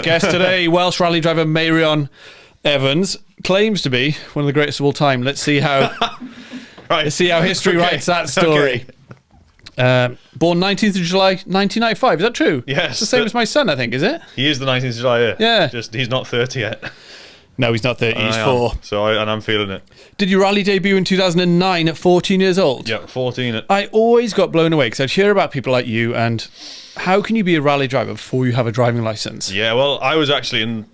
guest today, Welsh rally driver Meirion Evans, claims to be one of the greatest of all time. Let's see how let's see how history writes that story. Born 19th of July 1995, is that true? Yes. It's the same as my son, I think, is it? He is the 19th of July, yeah. Yeah. Just he's not 30 yet. No, he's not 30, he's 4. And I'm feeling it. Did you rally debut in 2009 at 14 years old? Yeah, 14. I always got blown away because I'd hear about people like you and how can you be a rally driver before you have a driving license? Yeah, well, I was actually in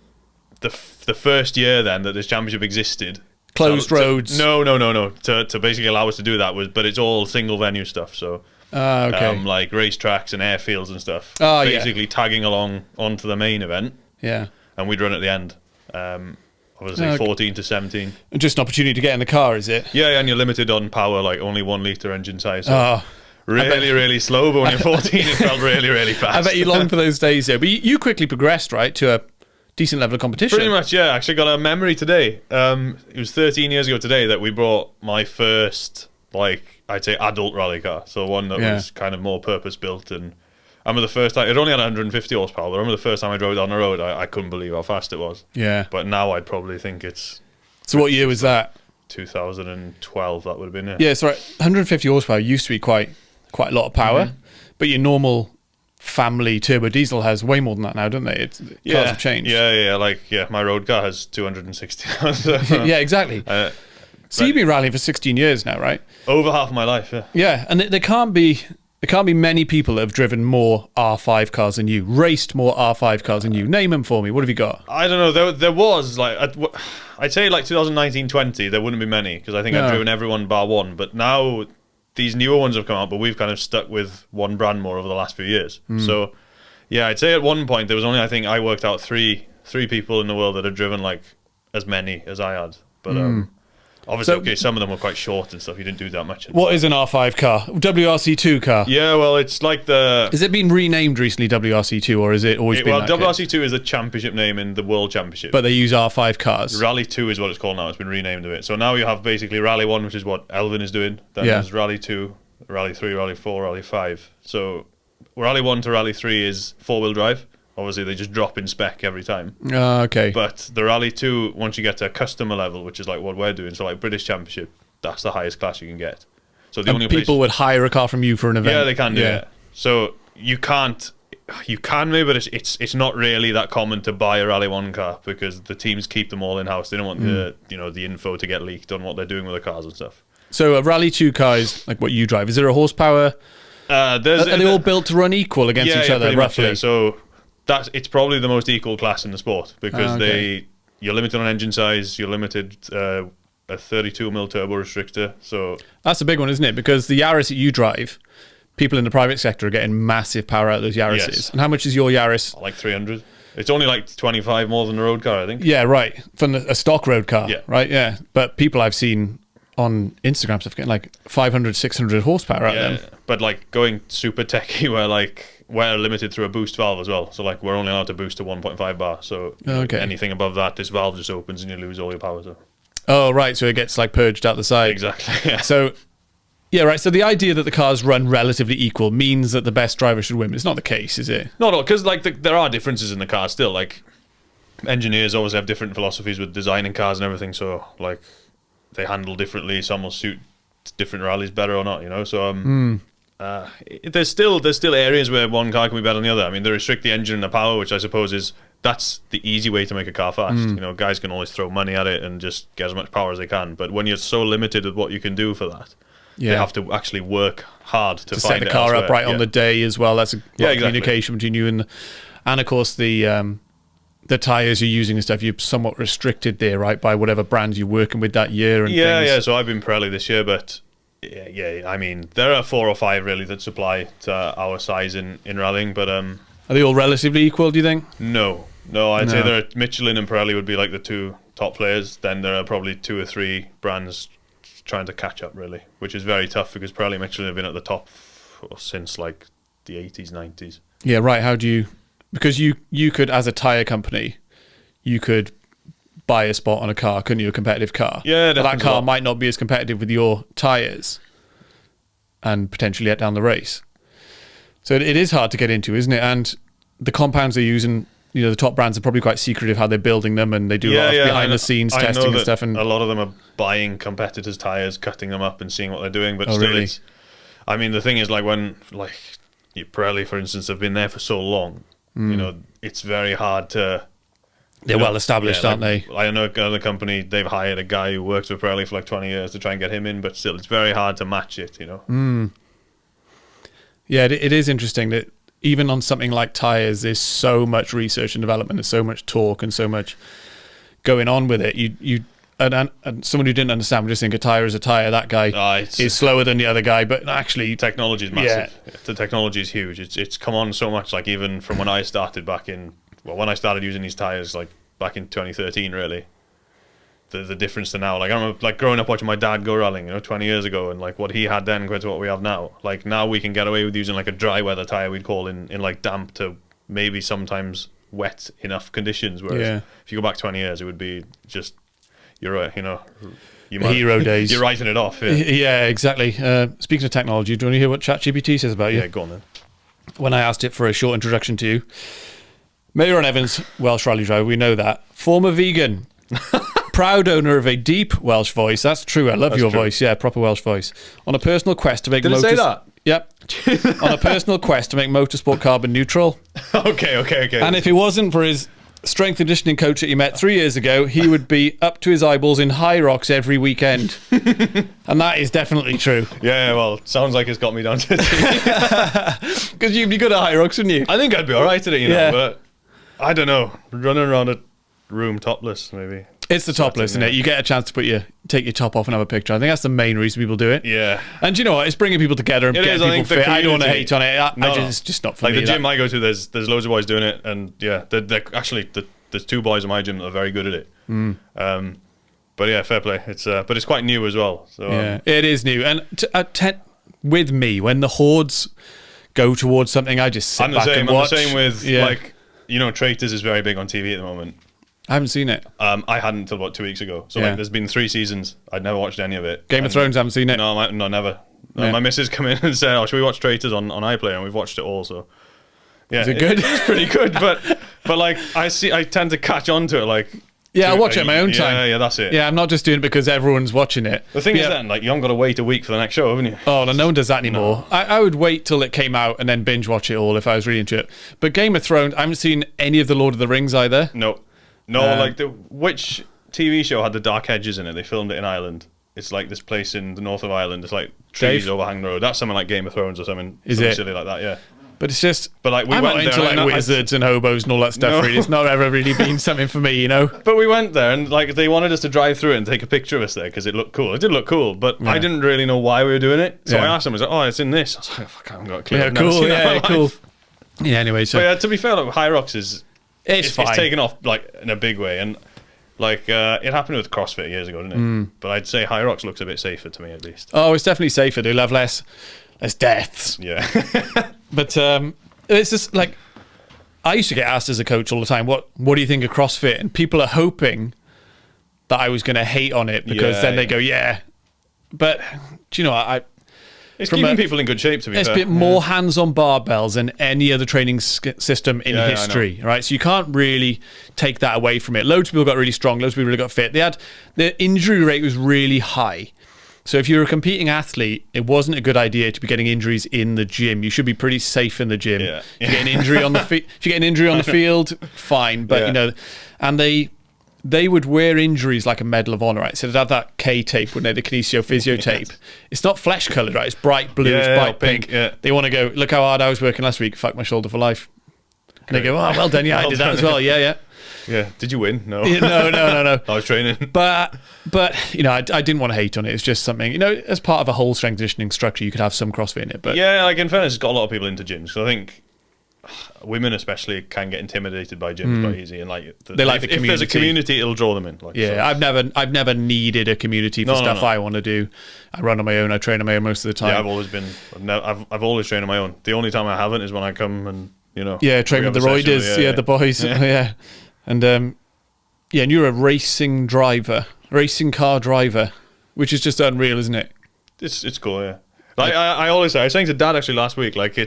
the first year then that this championship existed. Closed roads? No. To basically allow us to do that but it's all single venue stuff, so... okay. Like racetracks and airfields and stuff. Oh, basically tagging along onto the main event. Yeah. And we'd run at the end. Obviously 14 to 17. And just an opportunity to get in the car, is it? Yeah, and you're limited on power, like only 1 litre engine size. So really slow, but when you're 14 it felt really fast. I bet you longed for those days though. But you quickly progressed, right, to a decent level of competition. Pretty much, yeah. Actually got a memory today. It was 13 years ago today that we brought my first, like, I'd say adult rally car. So one that was kind of more purpose-built. And I remember the first time, it only had 150 horsepower, but I remember the first time I drove it down the road, I couldn't believe how fast it was. Yeah. But now I'd probably think it's... So what year was that? 2012, that would have been it. Yeah, so 150 horsepower used to be quite a lot of power, but your normal family turbo diesel has way more than that now, don't they? Cars have changed. Yeah, my road car has 260 now. So, yeah, exactly. So you've been rallying for 16 years now, right? Over half of my life, yeah. Yeah, and there can't be many people that have driven more R5 cars than you, raced more R5 cars than you. Name them for me. What have you got? I don't know. There was, like, I'd say like 2019-20, there wouldn't be many, because I think I've driven everyone bar one. But now these newer ones have come out, but we've kind of stuck with one brand more over the last few years. So, yeah, I'd say at one point there was only, I think I worked out three people in the world that had driven like as many as I had. But obviously, some of them were quite short and stuff. You didn't do that much. What is an R5 car? WRC2 car? Yeah, well, it's like the... Has it been renamed recently, WRC2, or is it always been that WRC2 is the championship name in the World Championship. But they use R5 cars. Rally 2 is what it's called now. It's been renamed a bit. So now you have basically Rally 1, which is what Elvin is doing. Then there's Rally 2, Rally 3, Rally 4, Rally 5. So Rally 1 to Rally 3 is four-wheel drive. Obviously, they just drop in spec every time. Okay. But the Rally 2, once you get to a customer level, which is like what we're doing, so like British Championship, that's the highest class you can get. So the only people would hire a car from you for an event. Yeah, they can do it. So you can maybe, but it's not really that common to buy a Rally 1 car because the teams keep them all in-house. They don't want the info to get leaked on what they're doing with the cars and stuff. So a Rally 2 car is like what you drive. Is there a horsepower? Are they all built to run equal against each other, roughly? Much, so it's probably the most equal class in the sport because you're limited on engine size, you're limited a 32mm turbo restrictor. So that's a big one, isn't it? Because the Yaris that you drive, people in the private sector are getting massive power out of those Yarises. Yes. And how much is your Yaris? Like 300. It's only like 25 more than a road car, I think. Yeah, right. From a stock road car. Yeah. Right, yeah. But people I've seen on Instagram stuff getting like 500, 600 horsepower out of them. But like going super techy where we're limited through a boost valve as well. So like we're only allowed to boost to 1.5 bar. So anything above that, this valve just opens and you lose all your power. So. Oh, right. So it gets like purged out the side. Exactly. Yeah. So, yeah, right. So the idea that the cars run relatively equal means that the best driver should win. It's not the case, is it? Not at all. Because like there are differences in the car still. Like engineers always have different philosophies with designing cars and everything. So like they handle differently. Some will suit different rallies better or not, you know. So there's still areas where one car can be better than the other. I mean, they restrict the engine and the power, which I suppose that's the easy way to make a car fast. You know, guys can always throw money at it and just get as much power as they can. But when you're so limited with what you can do for that, they have to actually work hard to find set the car up right on the day as well. That's a lot of communication between you and of course the tires you're using and stuff. You're somewhat restricted there, right, by whatever brands you're working with that year. And yeah. So I've been Pirelli this year, but. Yeah. I mean, there are 4 or 5 really that supply to our size in rallying, but are they all relatively equal? Do you think? No. I'd say there are Michelin and Pirelli would be like the 2 top players. Then there are probably 2 or 3 brands trying to catch up, really, which is very tough because Pirelli and Michelin have been at the top since like the 80s, 90s. Yeah, right. How do you? Because you could, as a tire company, you could buy a spot on a car, couldn't you? A competitive car. Yeah, but that car might not be as competitive with your tyres and potentially let down the race. So it is hard to get into, isn't it? And the compounds they're using, the top brands are probably quite secretive how they're building them, and they do a lot of behind the scenes testing and stuff. And a lot of them are buying competitors' tires, cutting them up, and seeing what they're doing. But it's. I mean, the thing is, like when Pirelli, for instance, have been there for so long. It's very hard to. They're well established, aren't they? I know another company, they've hired a guy who works with Pirelli for like 20 years to try and get him in, but still, it's very hard to match it, Yeah, it is interesting that even on something like tyres, there's so much research and development, there's so much talk and so much going on with it. And someone who didn't understand would just think a tyre is a tyre. That guy is slower than the other guy, but actually... Technology is massive. Yeah. The technology is huge. It's come on so much, like even from when I started when I started using these tyres, like back in 2013, really. The difference to now, like I remember, like growing up watching my dad go rallying, 20 years ago, and like what he had then compared to what we have now. Like now we can get away with using like a dry weather tyre, we'd call in like damp to maybe sometimes wet enough conditions. Whereas if you go back 20 years, it would be just... You're right, hero days. You're writing it off. Yeah, exactly. Speaking of technology, do you want to hear what ChatGPT says about you? Yeah, go on then. When I asked it for a short introduction to you, Meirion Evans, Welsh rally driver, we know that. Former vegan, proud owner of a deep Welsh voice. That's true. I love your voice. Yeah, proper Welsh voice. On a personal quest to make. Did it say that? Yep. On a personal quest to make motorsport carbon neutral. Okay. And if it wasn't for his strength and conditioning coach that you met 3 years ago, he would be up to his eyeballs in high rocks every weekend. And that is definitely true. Yeah, well, sounds like it's got me down to it. Because you'd be good at high rocks, wouldn't you? I think I'd be all right at it, but I don't know. Running around a room topless, maybe. It's the topless, isn't it? You get a chance to take your top off and have a picture. I think that's the main reason people do it. Yeah. And you know what? It's bringing people together and getting people fit. I don't want to hate on it. It's just not for me. Like the gym I go to, there's loads of boys doing it, and they're actually there's 2 boys in my gym that are very good at it. But yeah, fair play. But it's quite new as well. So it is new. And with me, when the hordes go towards something, I just sit back and watch. I'm the same with Traitors is very big on TV at the moment. I haven't seen it. I hadn't until about 2 weeks ago. So there's been 3 seasons. I'd never watched any of it. Game of Thrones, haven't seen it? No, never. My missus come in and said, "Oh, should we watch Traitors on iPlayer?" And we've watched it all. So yeah, is it good? It's pretty good, but like I tend to catch on to it. Like I watch it at my own time. Yeah, that's it. Yeah, I'm not just doing it because everyone's watching it. The thing is, then, like you haven't got to wait a week for the next show, haven't you? Oh no one does that anymore. No. I would wait till it came out and then binge watch it all if I was really into it. But Game of Thrones, I haven't seen any of the Lord of the Rings either. No, like which TV show had the Dark Hedges in it? They filmed it in Ireland. It's like this place in the north of Ireland. It's like trees overhang the road. That's something like Game of Thrones or something. Silly like that, yeah. But it's just... But like I'm not into like wizards and hobos and all that stuff, really. It's not ever really been something for me, But we went there and like they wanted us to drive through it and take a picture of us there because it looked cool. It did look cool, but I didn't really know why we were doing it. So I asked them, I was like, "Oh, it's in this." I was like, "Fuck, I haven't got a clue." Yeah, cool. Yeah, cool. Yeah, anyway, so... But to be fair, like, High Rocks is... It's fine. It's taken off like in a big way, and like it happened with CrossFit years ago, didn't it? But I'd say High Rocks looks a bit safer to me, at least. Oh, it's definitely safer. They'll have less deaths. Yeah. But it's just like I used to get asked as a coach all the time, what do you think of CrossFit? And people are hoping that I was going to hate on it because then they go, yeah. But do you know, it's keeping people in good shape, to be fair. It's a bit more hands on barbells than any other training system in history, right? So you can't really take that away from it. Loads of people got really strong. Loads of people really got fit. Their injury rate was really high. So if you're a competing athlete, it wasn't a good idea to be getting injuries in the gym. You should be pretty safe in the gym. Yeah. If you get an injury on the if you get an injury on the field, fine. But and they would wear injuries like a medal of honor, right? So they'd have that K tape, wouldn't they? The kinesio physio tape. It's not flesh colored, right? It's bright blue, it's bright pink. Yeah. They want to go, look how hard I was working last week. Fuck my shoulder for life. And they go, oh, well done. Yeah, I did that as well. Yeah. Yeah. Did you win? No. No. I was training. But I didn't want to hate on it. It's just something, as part of a whole strength conditioning structure, you could have some CrossFit in it. But yeah, like in fairness, it's got a lot of people into gyms. So I think women especially can get intimidated by gyms quite easy, and like they like the community. If there's a community, it'll draw them in. Like, I've never needed a community for stuff I want to do. I run on my own. I train on my own most of the time. Yeah, I've always trained on my own. The only time I haven't is when I come and train with the Roiders, the boys, and and you're a racing car driver, which is just unreal, isn't it? It's cool, yeah. Like I always say, I was saying to Dad actually last week, like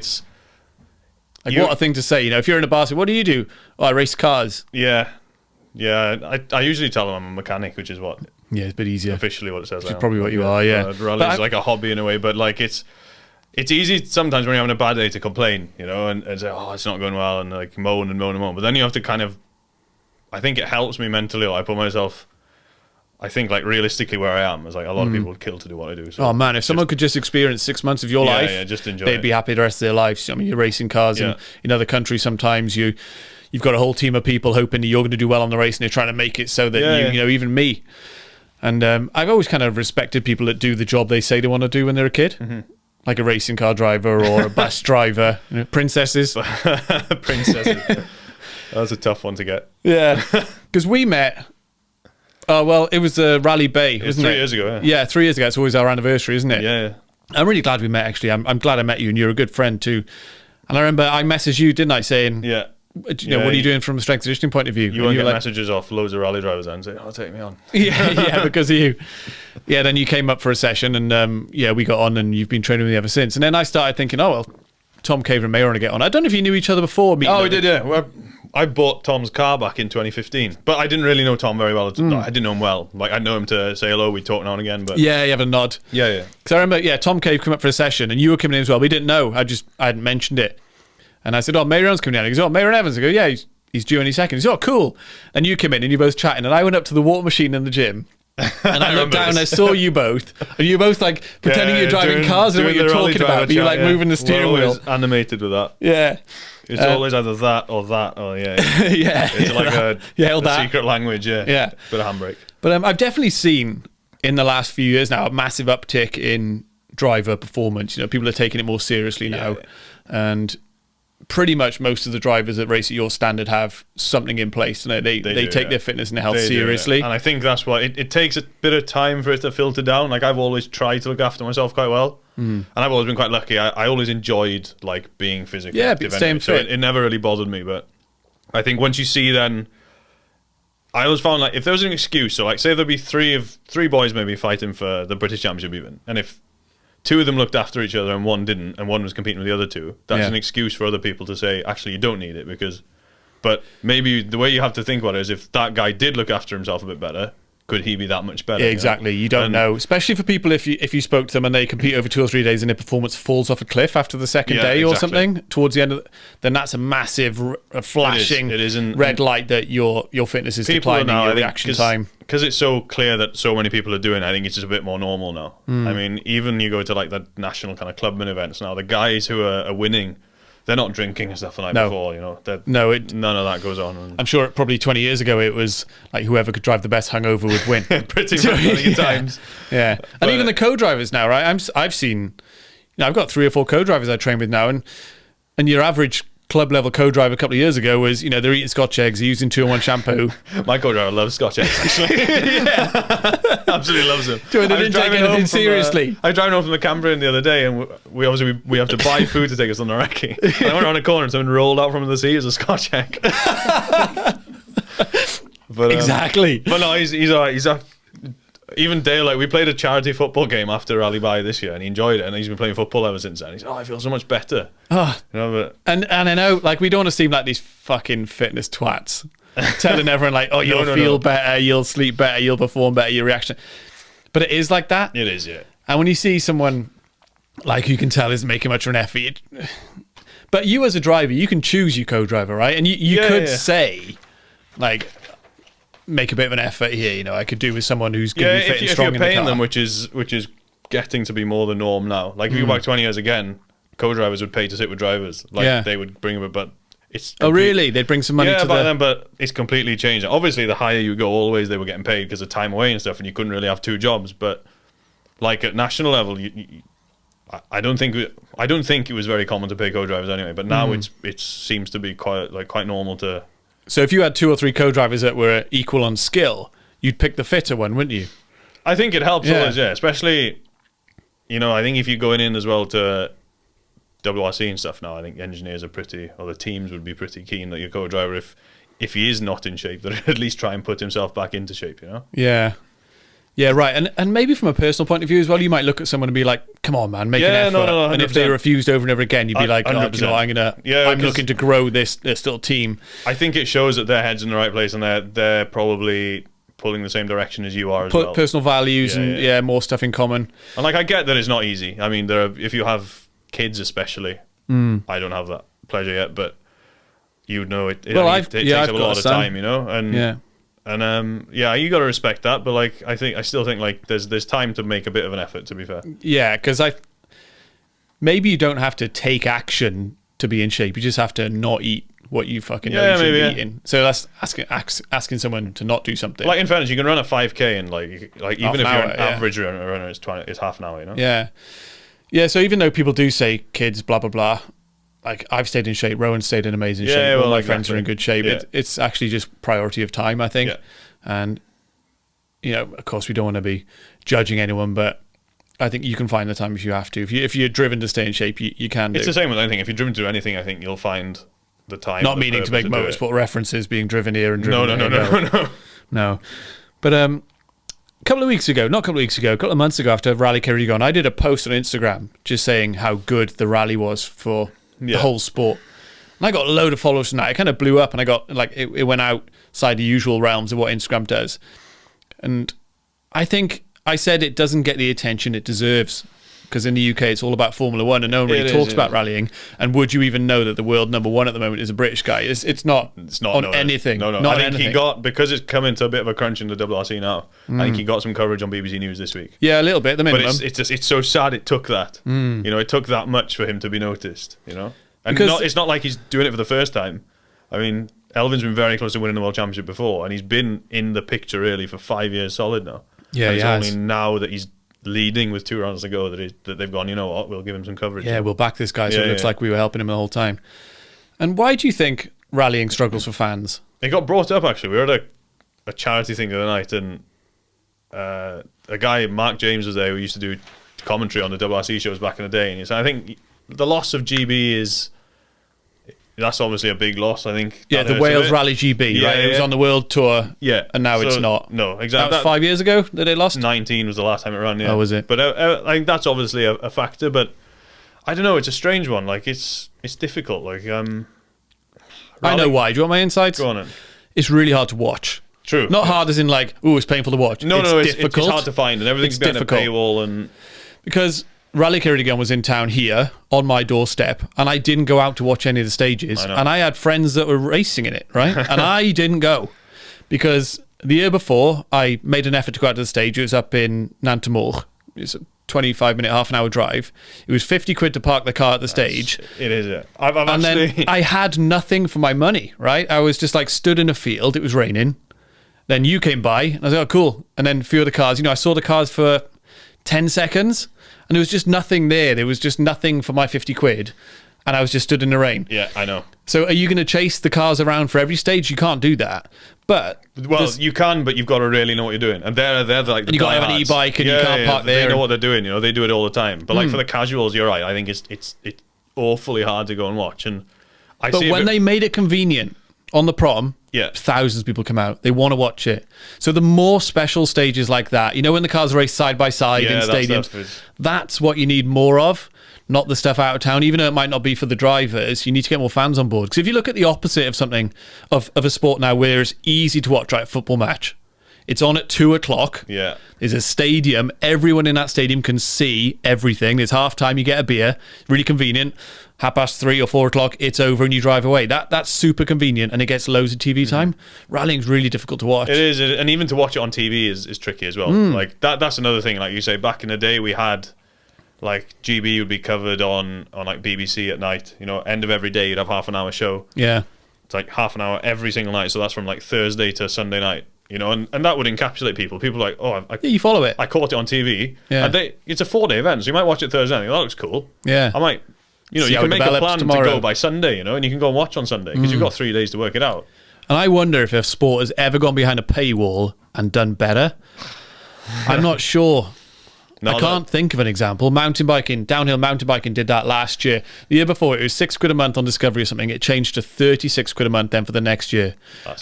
Like, what a thing to say. You know, if you're in a bar, say, what do you do? Oh, I race cars. Yeah. I usually tell them I'm a mechanic, which is what. Yeah, it's a bit easier. Officially what it says. Which is probably what you are, yeah. Rally's like a hobby in a way, but like it's easy sometimes when you're having a bad day to complain, you know, and say, oh, it's not going well, and like moan. But then you have to kind of, I think it helps me mentally. I put myself, I think like realistically where I am is like a lot of people would kill to do what I do. So oh man, if someone could just experience 6 months of your life, just enjoy they'd it. be happy the rest of their lives. I mean, you're racing cars in other countries. Sometimes you've got a whole team of people hoping that you're going to do well on the race, and they're trying to make it so that you know, even me. And I've always kind of respected people that do the job they say they want to do when they're a kid, like a racing car driver or a bus driver, you know, princesses. Princesses. That was a tough one to get. Yeah, because we met. Oh, well, it was Rally Bay, wasn't it? 3 years ago, yeah. Yeah, 3 years ago. It's always our anniversary, isn't it? Yeah. I'm really glad we met, actually. I'm glad I met you, and you're a good friend, too. And I remember I messaged you, didn't I, saying, Yeah. You know, what are you doing from a strength conditioning point of view? You won't get messages off loads of rally drivers and say, oh, take me on. Yeah, because of you. Yeah, then you came up for a session, and we got on, and you've been training with me ever since. And then I started thinking, oh, well, Tom Caver and Meirion to get on. I don't know if you knew each other before. Oh, we did, yeah. Well, I bought Tom's car back in 2015, but I didn't really know Tom very well. I didn't know him well. Like, I'd know him to say hello, we'd talk now and again. But yeah, you have a nod. Yeah. Because I remember, Tom Cave came up for a session, and you were coming in as well. We didn't know. I hadn't mentioned it. And I said, oh, Meirion's coming down. He goes, oh, Meirion Evans. I go, yeah, he's due any second. He said, oh, cool. And you came in, and you're both chatting, and I went up to the water machine in the gym. And I looked down and I saw you both, and you were both like pretending you're driving cars and what you're talking about, but you're like moving the steering wheel. Animated with that. Yeah. It's always either that or yeah. It's like a secret language, yeah. Bit of handbrake. But I've definitely seen in the last few years now a massive uptick in driver performance. You know, people are taking it more seriously now, and pretty much most of the drivers that race at your standard have something in place. You know, they take their fitness and their health seriously. And I think that's why it takes a bit of time for it to filter down. Like, I've always tried to look after myself quite well. And I've always been quite lucky. I always enjoyed like being physically active. Staying fit. So it never really bothered me. But I think once you see, then I always found like if there was an excuse, so like say there'd be three boys maybe fighting for the British Championship even, and if two of them looked after each other and one didn't, and one was competing with the other two, that's an excuse for other people to say, actually, you don't need it because. But maybe the way you have to think about it is if that guy did look after himself a bit better, could he be that much better? Yeah, exactly. You don't know. Especially for people, if you spoke to them and they compete over 2 or 3 days and their performance falls off a cliff after the second day or something, towards the end of then that's a massive, flashing red light that your fitness is declining, your reaction time. Because it's so clear that so many people are doing it, I think it's just a bit more normal now. I mean, even you go to like the national kind of clubman events now, the guys who are winning, they're not drinking and stuff the night before, you know. None of that goes on. I'm sure probably 20 years ago it was like whoever could drive the best hungover would win. Pretty much times. Yeah. And even the co-drivers now, right? I've seen, I've got 3 or 4 co-drivers I train with now, and your average club level co-driver a couple of years ago was, they're eating Scotch eggs, they're using 2-in-1 shampampoo. My co-driver loves Scotch eggs, actually. Absolutely loves them. They didn't take anything seriously. I was driving home from the Cambrian the other day, and we have to buy food to take us on the recce. I went around a corner and someone rolled out from the sea as a Scotch egg. But, exactly. But no, he's all right. Even Dale, like we played a charity football game after Rally By this year, and he enjoyed it, and he's been playing football ever since then. He's I feel so much better. But and I know, like, we don't want to seem like these fucking fitness twats telling everyone like, oh, you'll feel better, you'll sleep better, you'll perform better, your reaction. But it is like that. It is, yeah. And when you see someone like you can tell isn't making much of an effort, but you as a driver, you can choose your co-driver, right? And you could say, like, make a bit of an effort here. I could do with someone who's going to be fit and strong in the car. If you're paying them, which is getting to be more the norm now. Like if you go back 20 years again, co-drivers would pay to sit with drivers. Like they would bring them, but it's really? They'd bring some money to them, but it's completely changed. Obviously, the higher you go, always they were getting paid because of time away and stuff, and you couldn't really have 2 jobs. But like at national level, I don't think it was very common to pay co-drivers anyway. But now it seems to be quite normal to. So if you had 2 or 3 co-drivers that were equal on skill, you'd pick the fitter one, wouldn't you? I think it helps always, Especially, I think if you're going in as well to WRC and stuff now, I think engineers are the teams would be pretty keen that your co-driver, if he is not in shape, that at least try and put himself back into shape, Yeah. Yeah, right. And maybe from a personal point of view as well, you might look at someone and be like, come on, man, make an effort. No, and if they 100%. refused over and over again, you'd be like, oh, you know, 100%. I'm looking to grow this little team. I think it shows that their head's in the right place and they're probably pulling the same direction as you are as well. Personal values and more stuff in common. And like, I get that it's not easy. I mean, if you have kids especially, I don't have that pleasure yet, but you know it takes up a lot of time, you know? And you got to respect that, but like I still think like there's time to make a bit of an effort, to be fair. Yeah, because maybe you don't have to take action to be in shape. You just have to not eat what you fucking know you should be eating. So that's asking someone to not do something. Like, in fairness, you can run a 5K and like even if you're an average runner, it's half an hour, you know? Yeah. So even though people do say kids, blah blah blah, like I've stayed in shape. Rowan stayed in amazing shape. All my friends are in good shape. Yeah. It's actually just priority of time, I think. Yeah. And you know, of course, we don't want to be judging anyone, but I think you can find the time if you have to. If you're driven to stay in shape, you can. It's the same with anything. If you're driven to do anything, I think you'll find the time. Not meaning to make motorsport references, being driven here and driven No. But a couple of months ago, after Rally Meirion, I did a post on Instagram just saying how good the rally was for the whole sport. And I got a load of followers from that. It kind of blew up, and I got like it went outside the usual realms of what Instagram does. And I think I said it doesn't get the attention it deserves, because in the UK it's all about Formula One and no one really talks about rallying. And would you even know that the world number one at the moment is a British guy? It's not on anything. No. Not I think he got, because it's come into a bit of a crunch in the WRC now, I think he got some coverage on BBC News this week. Yeah, a little bit, the minimum. But it's so sad it took that. You know, it took that much for him to be noticed, you know? And it's not like he's doing it for the first time. I mean, Elvin's been very close to winning the World Championship before, and he's been in the picture really for 5 years solid now. Yeah, it's only now that he's leading with 2 rounds to go that they've gone, you know what, we'll give him some coverage. Yeah, we'll back this guy so it looks like we were helping him the whole time. And why do you think rallying struggles for fans? It got brought up, actually. We were at a charity thing the other night, and a guy, Mark James, was there who used to do commentary on the WRC shows back in the day, and he said, I think the loss of GB that's obviously a big loss, I think. Yeah, the Wales Rally GB, right? It was on the world tour, and now it's not. No, exactly. That was 5 years ago that it lost? 19 was the last time it ran, Oh, was it? But I think that's obviously a factor, but I don't know, it's a strange one. Like, it's difficult. Like, I know why. Do you want my insights? Go on then. It's really hard to watch. True. Not hard as in like, it's painful to watch. No, it's difficult. It's hard to find, and everything's behind a paywall. And because Rally Meirion was in town here on my doorstep, and I didn't go out to watch any of the stages, and I had friends that were racing in it, right? And I didn't go because the year before I made an effort to go out to the stage. It was up in Nantemore. It's a 25-minute, half an hour drive. It was 50 quid to park the car at the stage. It is, yeah. Then I had nothing for my money, right? I was just like stood in a field. It was raining. Then you came by, and I was like, oh, cool. And then a few other cars. You know, I saw the cars for 10 seconds, and there was just nothing there. There was just nothing for my 50 quid, and I was just stood in the rain. Yeah, I know. So are you going to chase the cars around for every stage? You can't do that. But you can, but you've got to really know what you're doing. And they're like the you got to have an e-bike, and you can't park there. They know what they're doing. You know, they do it all the time. But like for the casuals, you're right. I think it's awfully hard to go and watch. And when they made it convenient on the prom, thousands of people come out. They want to watch it. So the more special stages like that, you know, when the cars race side by side in stadiums, that's what you need more of, not the stuff out of town. Even though it might not be for the drivers, you need to get more fans on board. Because if you look at the opposite of something, of a sport now where it's easy to watch, right, a football match, it's on at 2:00. Yeah. There's a stadium. Everyone in that stadium can see everything. There's half time. You get a beer. Really convenient. 3:30 or 4:00, it's over and you drive away. That's super convenient, and it gets loads of TV time. Rallying's really difficult to watch. It is, and even to watch it on TV is tricky as well. Like that's another thing. Like you say, back in the day, we had like GB would be covered on like BBC at night. You know, end of every day, you'd have half an hour show. Yeah, it's like half an hour every single night. So that's from like Thursday to Sunday night. You know, and that would encapsulate people. People are like, you follow it. I caught it on TV. Yeah, and it's a 4-day event, so you might watch it Thursday night. That looks cool. Yeah, I might. You know, you can make a plan to go by Sunday, you know, and you can go and watch on Sunday because you've got 3 days to work it out. And I wonder if sport has ever gone behind a paywall and done better. I'm not sure. No, I can't think of an example. Downhill mountain biking did that last year. The year before, it was £6 a month on Discovery or something. It changed to £36 a month then for the next year.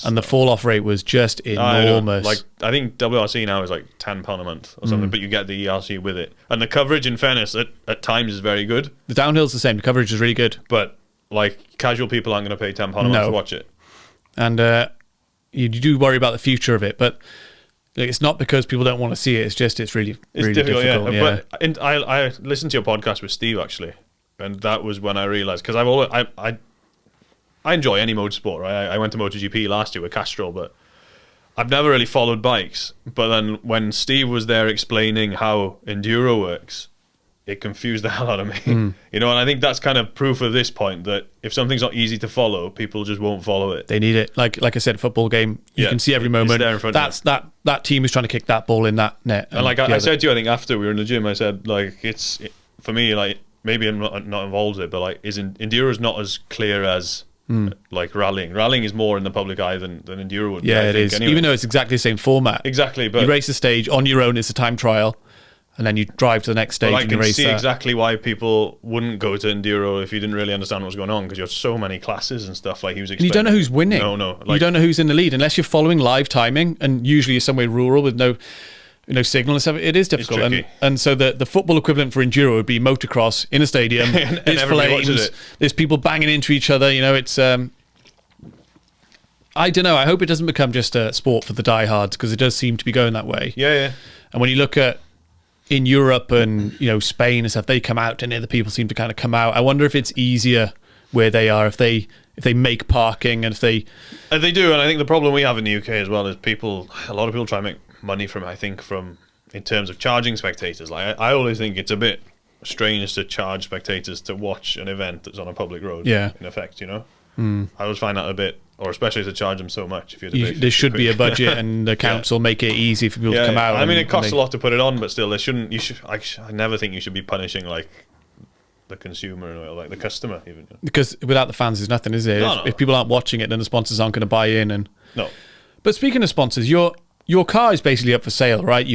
And the fall-off rate was just enormous. I think WRC now is like £10 a month or something, but you get the ERC with it. And the coverage, in fairness, at times is very good. The downhill's the same. The coverage is really good. But like casual people aren't going to pay £10 a month to watch it. And you do worry about the future of it, but it's not because people don't want to see it. It's just it's really difficult. Yeah. But I listened to your podcast with Steve actually, and that was when I realised, because I enjoy any motorsport. Right? I went to MotoGP last year with Castrol, but I've never really followed bikes. But then when Steve was there explaining how enduro works, it confused the hell out of me. You know, and I think that's kind of proof of this point, that if something's not easy to follow, people just won't follow it. They need it. Like I said, football game, you can see every moment. There in front of that team is trying to kick that ball in that net. And like I said to you, I think after we were in the gym, I said, like, for me, like, maybe I'm not involved with it, but like, enduro is not as clear as like rallying. Rallying is more in the public eye than enduro would be. Yeah, it is. Anyway. Even though it's exactly the same format. Exactly, but you race the stage on your own. It's a time trial. And then you drive to the next stage and you race that. I can see exactly why people wouldn't go to enduro if you didn't really understand what was going on, because you have so many classes and stuff, like he was explaining. And you don't know who's winning. No. You don't know who's in the lead unless you're following live timing, and usually you're somewhere rural with no signal and stuff. It is difficult. It's tricky. And so the football equivalent for enduro would be motocross in a stadium. and there's flames. There's people banging into each other. You know, it's... I don't know. I hope it doesn't become just a sport for the diehards, because it does seem to be going that way. Yeah. And when you look at in Europe and Spain and stuff, they come out and other people seem to kind of come out. I wonder if it's easier where they are, if they make parking, and if they do. And I think the problem we have in the UK as well is a lot of people try and make money from in terms of charging spectators. Like I always think it's a bit strange to charge spectators to watch an event that's on a public road. Yeah, in effect, I always find that a bit. Or especially to charge them so much. There should be a budget, and the council make it easy for people to come out. I mean, it costs a lot to put it on, but still, I never think you should be punishing like the consumer or like the customer, even. Because without the fans, there's nothing, is there? No. If people aren't watching it, then the sponsors aren't going to buy in. And no. But speaking of sponsors, your car is basically up for sale, right?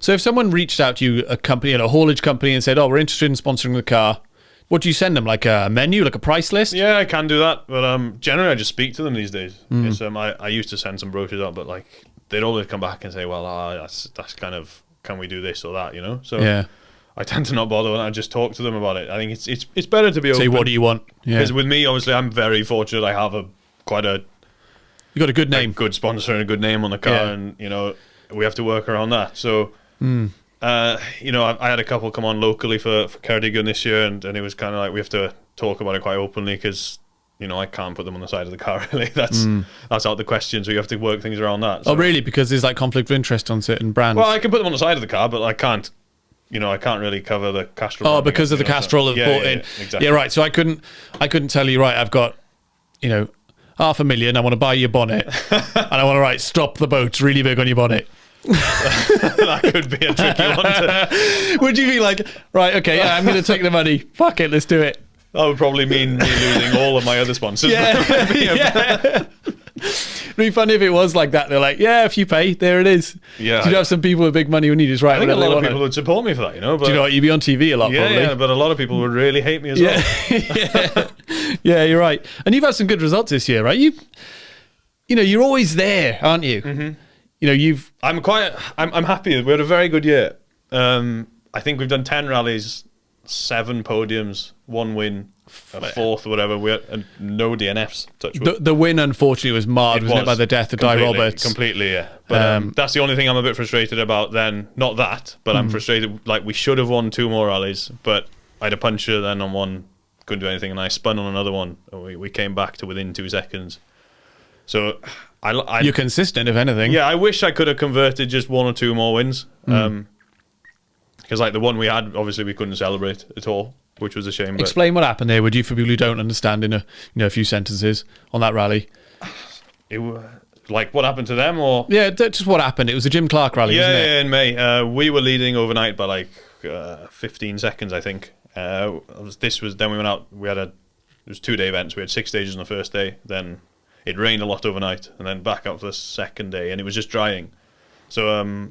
So if someone reached out to you, a company, a haulage company, and said, "Oh, we're interested in sponsoring the car," what do you send them? Like a menu, like a price list? Yeah, I can do that. But generally, I just speak to them these days. Yes, I used to send some brochures out, but like they'd always come back and say, "Well, that's kind of, can we do this or that?" So yeah. I tend to not bother, and I just talk to them about it. I think it's better to be open. Say, what do you want? Because with me, obviously, I'm very fortunate. I have you got a good name, good sponsor, and a good name on the car, and we have to work around that. So. I had a couple come on locally for Cardigan this year, and it was kind of like we have to talk about it quite openly, because I can't put them on the side of the car. Really, that's out of the question. So you have to work things around that. So. Oh, really? Because there's like conflict of interest on certain brands. Well, I can put them on the side of the car, but I can't. I can't really cover the Castrol. Oh, because of the Castrol have bought in. Exactly. Yeah, right. So I couldn't tell you, right, I've got, $500,000. I want to buy your bonnet, and I want to write "Stop the boats" really big on your bonnet. That could be a tricky one. Would you be like, right, okay, yeah, I'm going to take the money. Fuck it, let's do it. That would probably mean me losing all of my other sponsors. Yeah. It'd be funny if it was like that. They're like, yeah, if you pay, there it is. Yeah. You'd have some people with big money who need just write. I think a lot of people would support me for that, But do you know what? You'd be on TV a lot, probably. Yeah, but a lot of people would really hate me as well. Yeah, you're right. And you've had some good results this year, right? You're always there, aren't you? Mm-hmm. I'm happy. We had a very good year. I think we've done 10 rallies, 7 podiums, 1 win, a 4th or whatever. We had no DNFs. Touch wood. The win, unfortunately, was marred, wasn't it, by the death of Di Roberts? Completely, yeah. But that's the only thing I'm a bit frustrated about then. Not that, but I'm frustrated. Like, we should have won 2 more rallies, but I had a puncher then on one, couldn't do anything, and I spun on another one. And we came back to within 2 seconds. So... You're consistent, if anything. Yeah, I wish I could have converted just 1 or 2 more wins. Because like the one we had, obviously we couldn't celebrate at all, which was a shame. Explain what happened there, would you, for people who don't understand in a few sentences on that rally? Like what happened to them, or just what happened. It was a Jim Clark rally, wasn't it? Yeah, in May. We were leading overnight by like 15 seconds, I think. Then we went out. It was 2-day events. We had 6 stages on the first day. Then it rained a lot overnight, and then back up for the second day, and it was just drying. So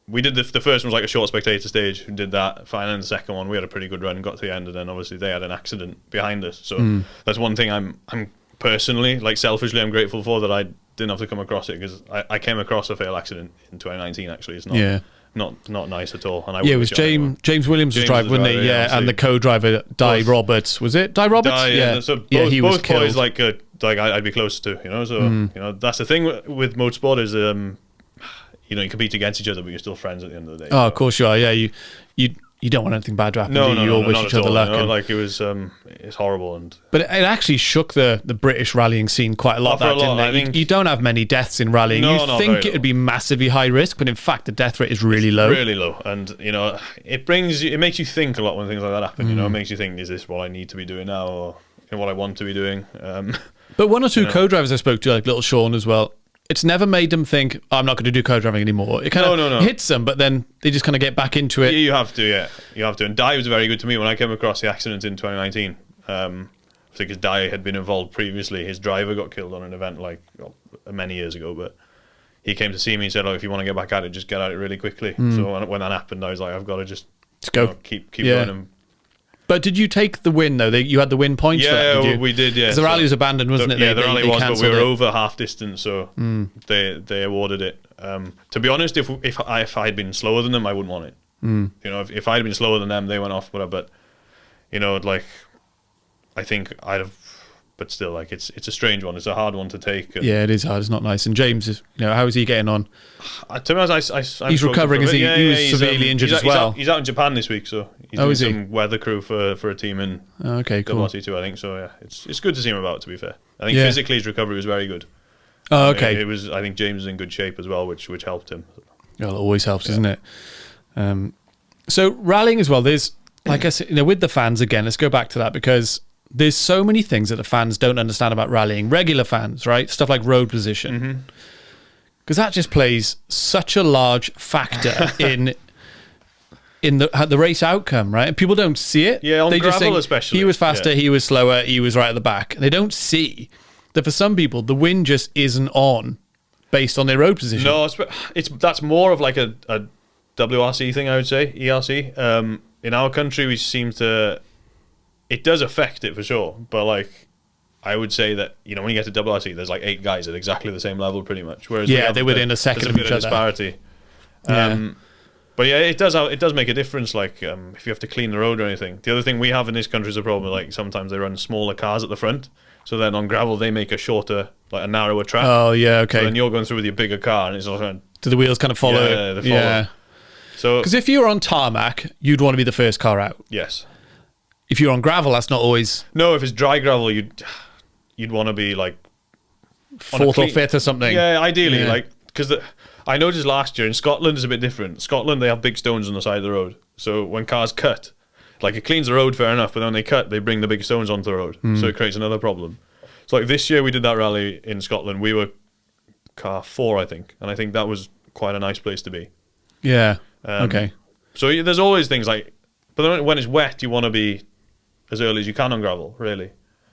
we did the first one was like a short spectator stage. We did that. Finally, and the second one we had a pretty good run, got to the end, and then obviously they had an accident behind us. So that's one thing I'm personally, like selfishly, I'm grateful for, that I didn't have to come across it, because I came across a fatal accident in 2019. Actually, it's not nice at all. And it was James Williams was driving, wasn't he? Yeah, and the co-driver Di Roberts, was it? Di Roberts? So he was both killed. boys like I'd be close to, you know. So you know, that's the thing with motorsport is you know, you compete against each other, but you're still friends at the end of the day. Oh, of course you are. Yeah, you don't want anything bad to happen. No, you all wish each other luck. No, like it was, it's horrible. But it actually shook the British rallying scene quite a lot. You don't have many deaths in rallying. You think it would be massively high risk, but in fact the death rate is really low. Really low, and you know, it makes you think a lot when things like that happen. You know, it makes you think, is this what I need to be doing now, or what I want to be doing? But one or two co-drivers I spoke to, like little Sean as well, it's never made them think, I'm not going to do co-driving anymore. It kind of hits them, but then they just kind of get back into it. Yeah, you have to. And Di was very good to me when I came across the accident in 2019. Because Di had been involved previously. His driver got killed on an event many years ago, but he came to see me and said, if you want to get back at it, just get at it really quickly. So when that happened, I was like, I've got to just go. Keep going. But did you take the win, though? You had the win points for that, did you? We did, yeah. Because the rally was abandoned, wasn't it? Yeah, the rally was, but we were over half distance, so they awarded it. To be honest, if I had been slower than them, I wouldn't want it. You know, if I had been slower than them, they went off, whatever. But, you know, like, I think I'd have... But still, like, it's a strange one. It's a hard one to take. Yeah, it is hard. It's not nice. And James, is, you know, how is he getting on? To be honest, he's recovering. Is he? Yeah, he was severely injured as well. He's out in Japan this week, so he's doing some weather crew for a team in WRC2, I think. So yeah, it's good to see him about. To be fair, I think physically his recovery was very good. Oh, okay. It was. I think James was in good shape as well, which helped him. Well, it always helps, isn't it? So rallying as well. There's, like I said, you know, with the fans again. Let's go back to that, because there's so many things that the fans don't understand about rallying. Regular fans, right? Stuff like road position. Because that just plays such a large factor in the race outcome, right? And people don't see it. Yeah, on they gravel just think, especially. He was faster, he was slower, he was right at the back. They don't see that for some people, the win just isn't on based on their road position. No, that's more of like a WRC thing, I would say, ERC. In our country, we seem to... It does affect it for sure, but like I would say that, you know, when you get to WRC, there's like 8 guys at exactly the same level, pretty much. Whereas they're within a second of each other. Disparity. But yeah, it does make a difference. Like if you have to clean the road or anything. The other thing we have in this country is a problem. Like sometimes they run smaller cars at the front, so then on gravel they make a shorter, like a narrower track. Oh yeah, okay. So then you're going through with your bigger car, and it's all kind do the wheels kind of follow? Yeah, they follow. Yeah. So because if you were on tarmac, you'd want to be the first car out. Yes. If you're on gravel, that's not always... No, if it's dry gravel, you'd want to be like... 4th or 5th or something. Yeah, ideally. Like because I noticed last year in Scotland is a bit different. Scotland, they have big stones on the side of the road. So when cars cut, like it cleans the road fair enough, but then when they cut, they bring the big stones onto the road. So it creates another problem. So like this year we did that rally in Scotland. We were car 4, I think. And I think that was quite a nice place to be. Yeah. Okay. So there's always things like... But then when it's wet, you want to be... as early as you can on gravel, really.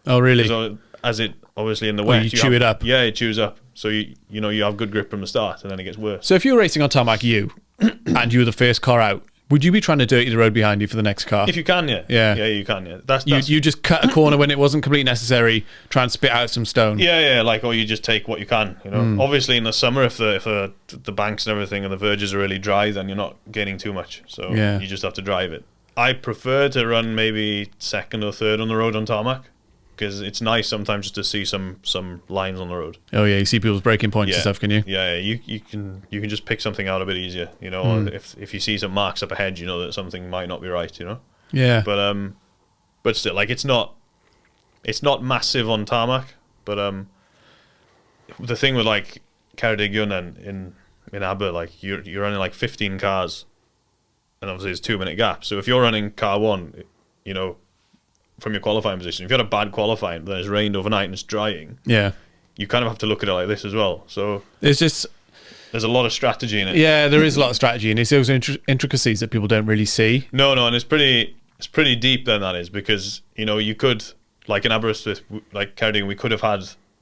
Oh, really? So as it obviously in the wet, you chew it up. Yeah, it chews up. So you know you have good grip from the start, and then it gets worse. So if you were racing on tarmac, and you were the first car out, would you be trying to dirty the road behind you for the next car? If you can, yeah. Yeah, you can, yeah. That's you just cut a corner when it wasn't completely necessary, try and spit out some stone. Yeah, like, or you just take what you can, you know. Obviously in the summer, if the banks and everything and the verges are really dry, then you're not gaining too much. So you just have to drive it. I prefer to run maybe 2nd or 3rd on the road on tarmac, because it's nice sometimes just to see some lines on the road. Oh yeah, you see people's braking points and stuff, can you? Yeah, you can just pick something out a bit easier, you know. If you see some marks up ahead, you know that something might not be right, you know. Yeah. But still, like it's not massive on tarmac, but the thing with like Ceredigion and in Aber, like you're running like 15 cars. And obviously it's 2-minute gap. So if you're running car 1, you know, from your qualifying position, if you had a bad qualifying, then it's rained overnight and it's drying. Yeah. You kind of have to look at it like this as well. So there's a lot of strategy in it. Yeah, there is a lot of strategy, and it's those intricacies that people don't really see. No, and it's pretty deep. Then that is because you know you could like in Aberystwyth, like Ceredigion, we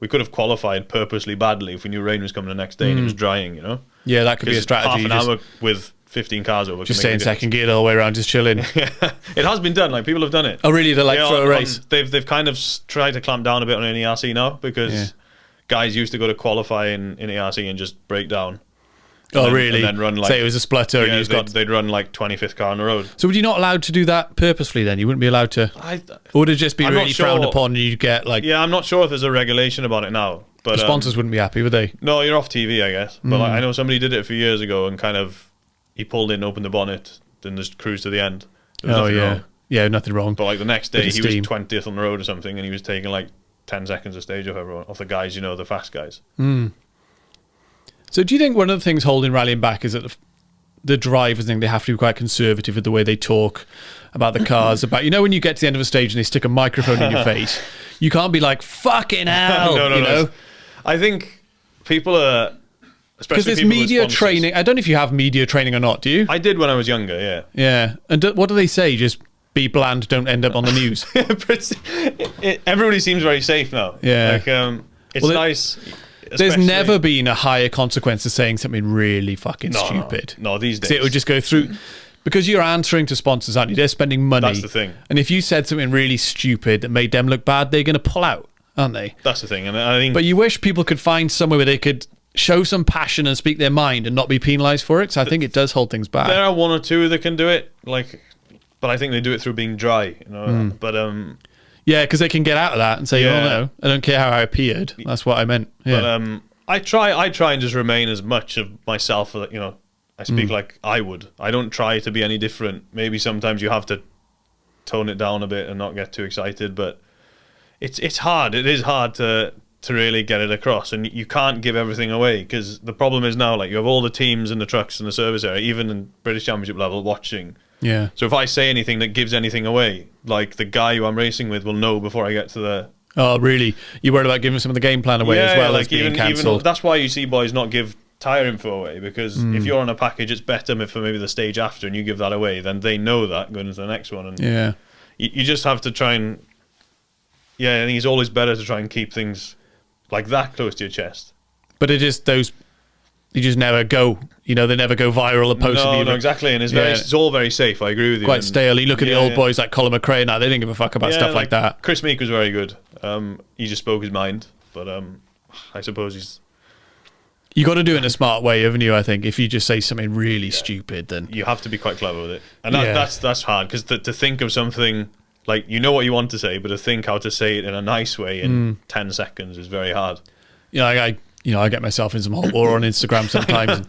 could have qualified purposely badly if we knew rain was coming the next day and it was drying. You know. Yeah, that could be a strategy. Half an hour with 15 cars over. Just stay in second gear the whole way around, just chilling. It has been done. Like, people have done it. Oh, really? They throw a race? They've kind of tried to clamp down a bit on an ERC now, because guys used to go to qualify in ERC and just break down. Really? And then run, like, say it was a splitter, and they'd run like 25th car on the road. So would you not allowed to do that purposefully then? You wouldn't be allowed to? Or would it just be really frowned upon and you'd get like... Yeah, I'm not sure if there's a regulation about it now. But the sponsors wouldn't be happy, would they? No, you're off TV, I guess. But I know somebody did it a few years ago, and kind of, he pulled in, opened the bonnet, then just cruised to the end. Wrong. Yeah, nothing wrong. But like the next day, he was 20th on the road or something, and he was taking like 10 seconds of stage off everyone, off the guys, the fast guys. So do you think one of the things holding rallying back is that the drivers think they have to be quite conservative with the way they talk about the cars? About, when you get to the end of a stage and they stick a microphone in your face, you can't be like, fucking hell, no. I think people are... Because there's media training. I don't know if you have media training or not, do you? I did when I was younger, yeah. Yeah. And what do they say? Just be bland, don't end up on the news. Everybody seems very safe now. Yeah. Like, it's nice... There's never been a higher consequence of saying something really fucking stupid. No, these days. So it would just go through... Because you're answering to sponsors, aren't you? They're spending money. That's the thing. And if you said something really stupid that made them look bad, they're going to pull out, aren't they? That's the thing. And I think... But you wish people could find somewhere where they could show some passion and speak their mind and not be penalised for it. So I think it does hold things back. There are one or two that can do it, but I think they do it through being dry. But yeah, because they can get out of that and say, "Oh no, I don't care how I appeared." That's what I meant. Yeah. But I try and just remain as much of myself. I speak like I would. I don't try to be any different. Maybe sometimes you have to tone it down a bit and not get too excited. But it's hard. It is hard to really get it across, and you can't give everything away, because the problem is now, like, you have all the teams and the trucks in the service area, even in British Championship level, watching. Yeah. So if I say anything that gives anything away, like, the guy who I'm racing with will know before I get to the... Oh, really? You're worried about giving some of the game plan away as well, as being cancelled? That's why you see boys not give tyre info away, because if you're on a package, it's better for maybe the stage after, and you give that away, then they know that going into the next one. And you just have to try and... Yeah, I think it's always better to try and keep things like that close to your chest. But you just never go, they never go viral and post. No, exactly. And it's all very safe. I agree with you. Quite stale. You look at the old boys like Colin McRae now, they didn't give a fuck about stuff like that. Chris Meek was very good. He just spoke his mind. But I suppose you got to do it in a smart way, haven't you? I think if you just say something really stupid, then you have to be quite clever with it. And that's hard, because to think of something, like, what you want to say, but to think how to say it in a nice way in 10 seconds is very hard. I get myself in some hot water on Instagram sometimes.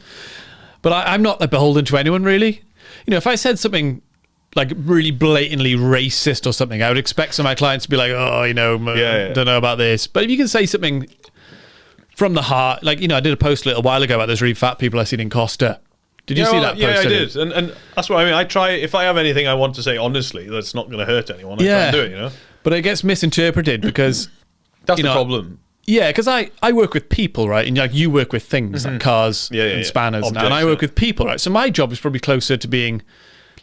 But I'm not beholden to anyone, really. If I said something like really blatantly racist or something, I would expect some of my clients to be like, oh, don't know about this. But if you can say something from the heart, like, I did a post a little while ago about those really fat people I seen in Costa. Did you see that post? Yeah, I did. And that's what I mean. I try, if I have anything I want to say honestly that's not going to hurt anyone, I try and do it, But it gets misinterpreted because... That's the problem. Yeah, because I work with people, right? And you work with things like cars and spanners. Objects, and I work with people, right? So my job is probably closer to being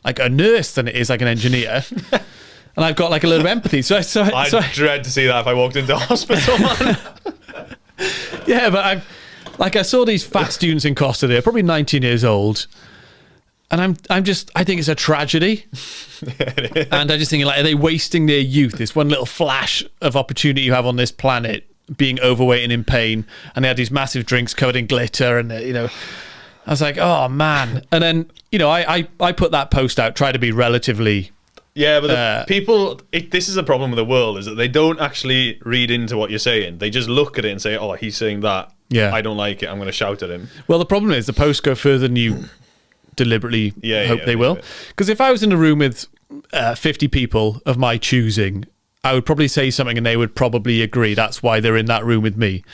like a nurse than it is like an engineer. And I've got like a little empathy. I'd dread to see that if I walked into a hospital, man. Yeah, but I saw these fat students in Costa there, probably 19 years old. And I think it's a tragedy. And I just think, like, are they wasting their youth? This one little flash of opportunity you have on this planet, being overweight and in pain. And they had these massive drinks covered in glitter. And, I was like, oh, man. And then, I put that post out, try to be relatively... Yeah, but this is a problem with the world, is that they don't actually read into what you're saying. They just look at it and say, oh, he's saying that. Yeah. I don't like it. I'm going to shout at him. Well, the problem is the posts go further than you deliberately hope they will. Because if I was in a room with 50 people of my choosing, I would probably say something and they would probably agree. That's why they're in that room with me.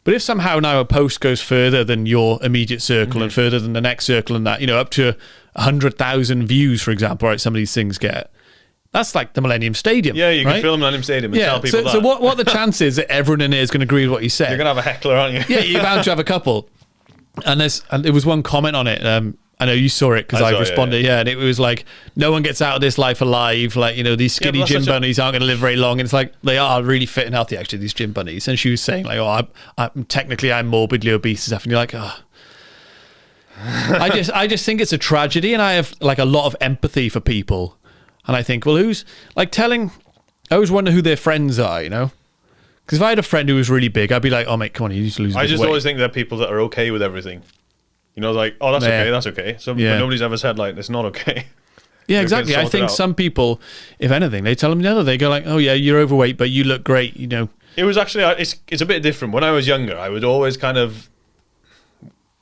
But if somehow now a post goes further than your immediate circle and further than the next circle and that, up to 100,000 views, for example, right, some of these things get... That's like the Millennium Stadium. Yeah, you can film Millennium Stadium and tell people that. So what are the chances that everyone in here is going to agree with what you said? You're going to have a heckler, aren't you? Yeah, you're bound to have a couple. And there was one comment on it. I know you saw it because I responded. Yeah, and it was like, no one gets out of this life alive. Like, these skinny gym bunnies aren't going to live very long. And it's like, they are really fit and healthy, actually, these gym bunnies. And she was saying, like, oh, I'm morbidly obese and stuff. And you're like, oh. I just think it's a tragedy, and I have like a lot of empathy for people. And I think, well, who's like telling? I always wonder who their friends are, you know? Because if I had a friend who was really big, I'd be like, oh mate, come on, you need to lose a bit I of just weight. always think they're people that are okay with everything. You know, like, oh, that's okay, that's okay. So but nobody's ever said like it's not okay. Yeah, exactly. I think some people, if anything, they tell them the other. They go like, oh yeah, you're overweight, but you look great, you know. It was actually, it's a bit different. When I was younger, I would always kind of,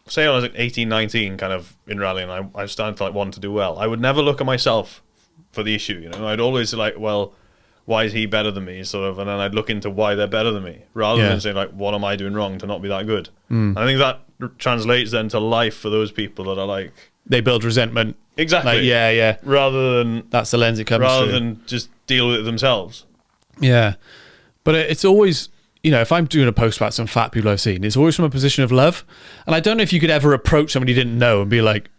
say I was like 18, 19, kind of in rallying, I was starting to like want to do well. I would never look at myself for the issue, you know. I'd always like, well, why is he better than me, sort of, and then I'd look into why they're better than me, rather than saying like, what am I doing wrong to not be that good? I think that translates then to life for those people that are like, they build resentment. Exactly. Like, yeah. Rather than that's the lens it comes rather through. than just deal with it themselves. Yeah, but it's always, you know, if I'm doing a post about some fat people I've seen, it's always from a position of love. And I don't know if you could ever approach somebody you didn't know and be like,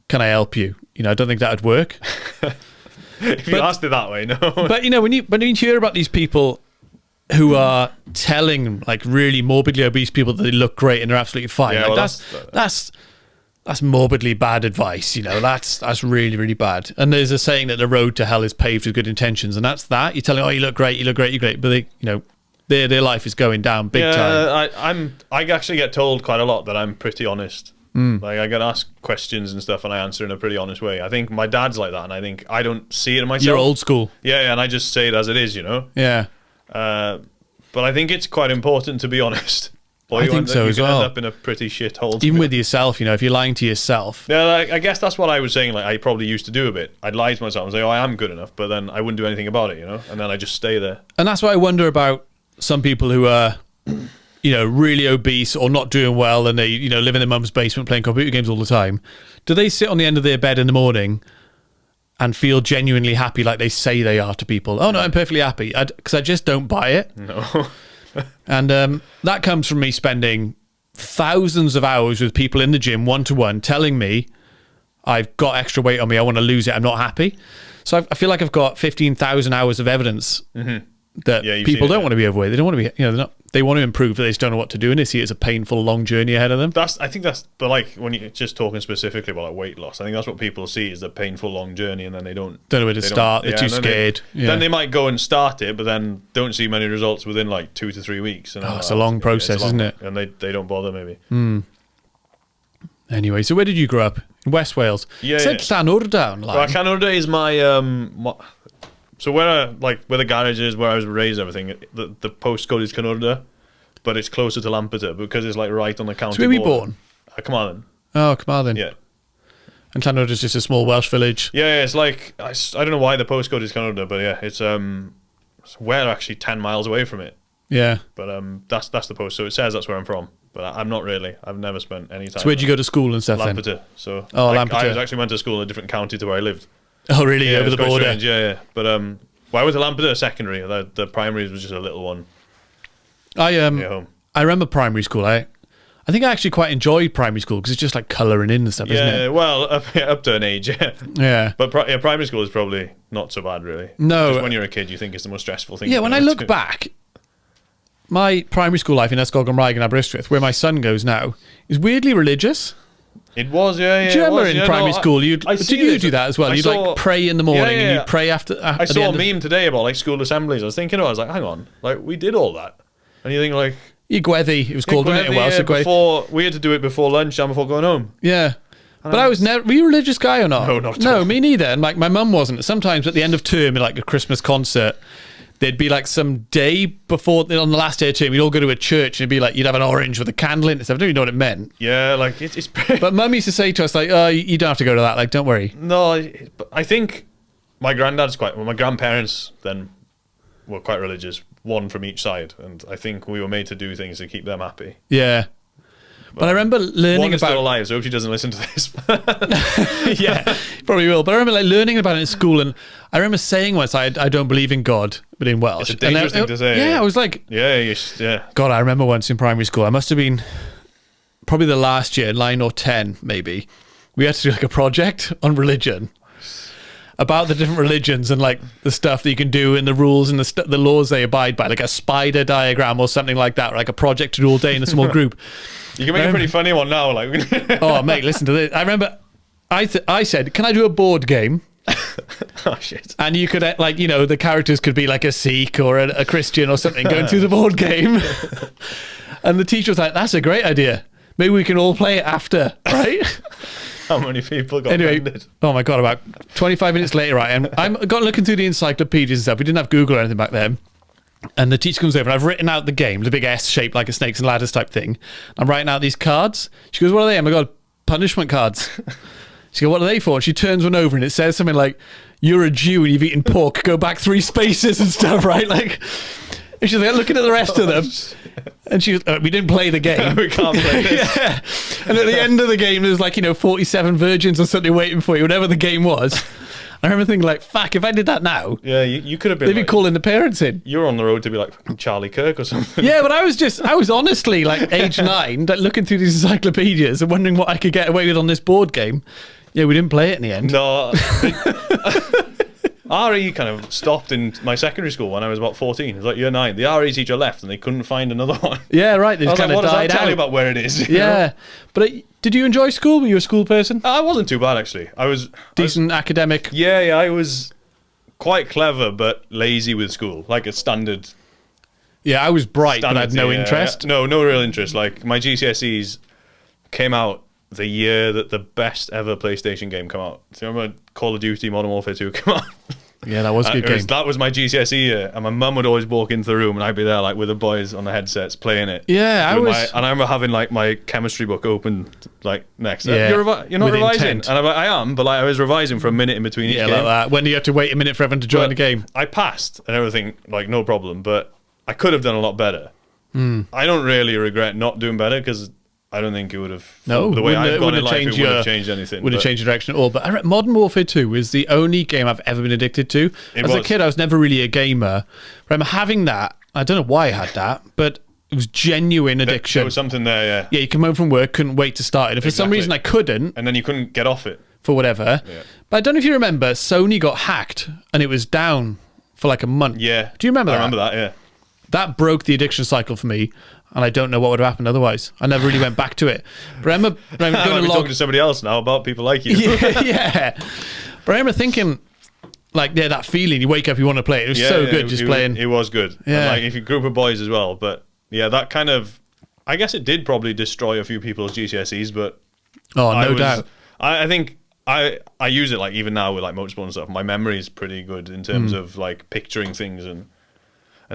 "Can I help you?" You know, I don't think that would work. If you asked it that way, no. But you know, when you hear about these people who are telling like really morbidly obese people that they look great and they're absolutely fine, Yeah, like well, that's morbidly bad advice. You know, that's really, really bad. And there's a saying that the road to hell is paved with good intentions, and that's that. You're telling, oh, you look great, you're great, but they, you know, their life is going down big time. I actually get told quite a lot that I'm pretty honest. Like I get asked questions and stuff, and I answer in a pretty honest way. I think my dad's like that, and I think I don't see it in myself. You're old school. Yeah, and I just say it as it is, you know. Yeah. But I think it's quite important to be honest. I think so as well. End up in a pretty shit hole. Even with yourself, you know, if you're lying to yourself. Yeah, like, I guess that's what I was saying. Like I probably used to do a bit. I'd lie to myself and say, "Oh, I am good enough," but then I wouldn't do anything about it, you know. And then I just stay there. And that's what I wonder about some people who are, you know, really obese or not doing well, and they, you know, live in their mum's basement playing computer games all the time. Do they sit on the end of their bed in the morning and feel genuinely happy, like they say they are to people? Oh no, I'm perfectly happy, because I just don't buy it. No. And that comes from me spending thousands of hours with people in the gym one-to-one telling me I've got extra weight on me, I want to lose it, I'm not happy. So I feel like I've got 15,000 hours of evidence that people don't want to be overweight. They don't want to be, you know, they want to improve, but they just don't know what to do, and they see it as a painful, long journey ahead of them. I think that's, but like when you're just talking specifically about like weight loss, I think that's what people see is the painful, long journey, and then they don't know where to start. They're too scared. Then they might go and start it, but then don't see many results within like 2 to 3 weeks. And it's a long process, isn't it? And they don't bother maybe. Anyway, so where did you grow up? In West Wales. Yeah. Said Llanwrda online. Well, Llanwrda is my so where the garage is, where I was raised, everything. The postcode is Llanwrda, but it's closer to Lampeter because it's like right on the county. So where were you born? Carmarthen. Oh, Carmarthen. Yeah. And Llanwrda is just a small Welsh village. Yeah, it's like I don't know why the postcode is Llanwrda, but yeah, we're actually 10 miles away from it. Yeah. But that's the post, so it says that's where I'm from. But I'm not really. I've never spent any time. So where'd you go to school and stuff Lampeter. then? So Lampeter. I actually went to school in a different county to where I lived. Oh, really? Yeah, Over the border? Strange. Yeah. But I went to Lampeter secondary. The primary was just a little one. I remember primary school. I think I actually quite enjoyed primary school because it's just like colouring in and stuff, isn't it? Yeah, well, up to an age, yeah. Yeah. But primary school is probably not so bad, really. No. Just when you're a kid, you think it's the most stressful thing. Yeah, when I look back, my primary school life in Ysgol Gymraeg in Aberystwyth, where my son goes now, is weirdly religious. It was, yeah. Do you remember in primary school, did you do that as well? You'd like pray in the morning and you'd pray after. I saw a meme today about like school assemblies. I was thinking, I was like, hang on, like we did all that, and you think like Gweddi, it was called, wasn't it, in Welsh? Before we had to do it before lunch and before going home. Yeah. But I was never. Were you a religious guy or not? No, not at all. No, me neither. And like my mum wasn't. Sometimes at the end of term, in like a Christmas concert, there'd be like some day before, on the last day of term, you'd all go to a church and it'd be like, you'd have an orange with a candle in it and stuff. I don't even know what it meant. Yeah, like it's But mum used to say to us, like, oh, you don't have to go to that. Like, don't worry. No, I think my grandparents then were quite religious, one from each side. And I think we were made to do things to keep them happy. Yeah. But I remember learning one is about... still alive, so I hope she doesn't listen to this. Yeah, probably will. But I remember like learning about it in school, and I remember saying once, I don't believe in God, but in Welsh. It's a dangerous thing to say. Yeah, I was like... Yeah. God, I remember once in primary school, I must have been probably the last year, 9 or 10 maybe, we had to do like a project on religion. about the different religions and like the stuff that you can do and the rules and the laws they abide by, like a spider diagram or something like that, or like a project to do all day in a small group. You can make a pretty funny one now. Like, oh mate, listen to this. I remember I said, can I do a board game? Oh shit. And you could like, you know, the characters could be like a Sikh or a Christian or something going through the board game. And the teacher was like, that's a great idea. Maybe we can all play it after, right? How many people got anyway, offended? Oh my God, about 25 minutes later, right? And I'm got looking through the encyclopedias and stuff. We didn't have Google or anything back then. And the teacher comes over and I've written out the game, the big S shape like a snakes and ladders type thing. I'm writing out these cards. She goes, what are they? Oh my God, punishment cards. She goes, what are they for? And she turns one over and it says something like, you're a Jew and you've eaten pork. Go back 3 spaces and stuff, right? Like, and she's like looking at the rest of them. And she was, we didn't play the game. We can't play this. Yeah. And at the end of the game, there's like, 47 virgins or something waiting for you, whatever the game was. I remember thinking like, fuck, if I did that now. Yeah, you could have been. They'd be calling the parents in. You're on the road to be like Charlie Kirk or something. Yeah, but I was honestly like age 9, like, looking through these encyclopedias and wondering what I could get away with on this board game. Yeah, we didn't play it in the end. No. RE kind of stopped in my secondary school when I was about 14. It was like year 9. The RE teacher left and they couldn't find another one. Yeah, right. They I was kind like, of what does died that tell out. you about where it is? Yeah. Know? But did you enjoy school? Were you a school person? I wasn't too bad, actually. I was Decent academic. Yeah, I was quite clever but lazy with school. Like a standard. Yeah, I was bright, but I had no interest. No real interest. Like my GCSEs came out the year that the best ever PlayStation game came out. So I remember Call of Duty Modern Warfare 2 came out. Yeah, that was a good game. That was my GCSE year, and my mum would always walk into the room, and I'd be there like with the boys on the headsets playing it. Yeah, and I remember having like my chemistry book open like next. Yeah, you're not revising, intent. and I'm like, I am, but like I was revising for a minute in between each game. Like that. When you had to wait a minute for everyone to join the game. I passed and everything, like no problem, but I could have done a lot better. I don't really regret not doing better because I don't think it would have. No, the way I've gone in life, it changed wouldn't have changed anything. Wouldn't have changed your direction at all. But Modern Warfare 2 is the only game I've ever been addicted to. As a kid, I was never really a gamer. But I'm having that. I don't know why I had that, but it was genuine addiction. There was something there, yeah. Yeah, you come home from work, couldn't wait to start it. If for some reason I couldn't, and then you couldn't get off it for whatever. Yeah. But I don't know if you remember, Sony got hacked and it was down for like a month. Yeah. Do you remember that? I remember that, yeah. That broke the addiction cycle for me, and I don't know what would have happened otherwise. I never really went back to it. But I remember going to talking to somebody else now about people like you. Yeah. But I remember thinking, like, yeah, that feeling. You wake up, you want to play it. It was so good just playing. It was good. Yeah. And like if you group of boys as well. But yeah, that kind of, I guess it did probably destroy a few people's GCSEs. But no doubt. I think I use it like even now with like motorsport and stuff. My memory is pretty good in terms of like picturing things and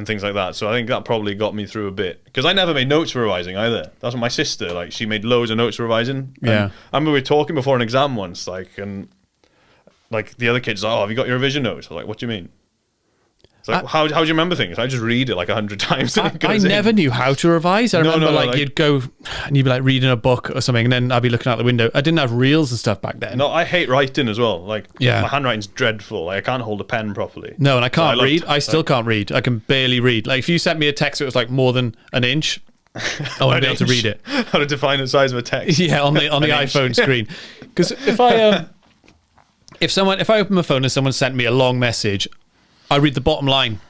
things like that. So I think that probably got me through a bit. Because I never made notes for revising either. That's what my sister, like, she made loads of notes for revising. Yeah. I remember we were talking before an exam once, like, and like the other kids, have you got your revision notes? I was like, what do you mean? It's like, how do you remember things? I just read it like 100 times. I never knew how to revise. I remember you'd go and you'd be like reading a book or something, and then I'd be looking out the window. I didn't have reels and stuff back then. No, I hate writing as well. Like, yeah. My handwriting's dreadful. Like, I can't hold a pen properly. No, and I can't read. I still can't read. I can barely read. Like, if you sent me a text that was like more than an inch, I wouldn't be able to read it. How to define the size of a text? Yeah, on the iPhone screen. Because if I open my phone and someone sent me a long message, I read the bottom line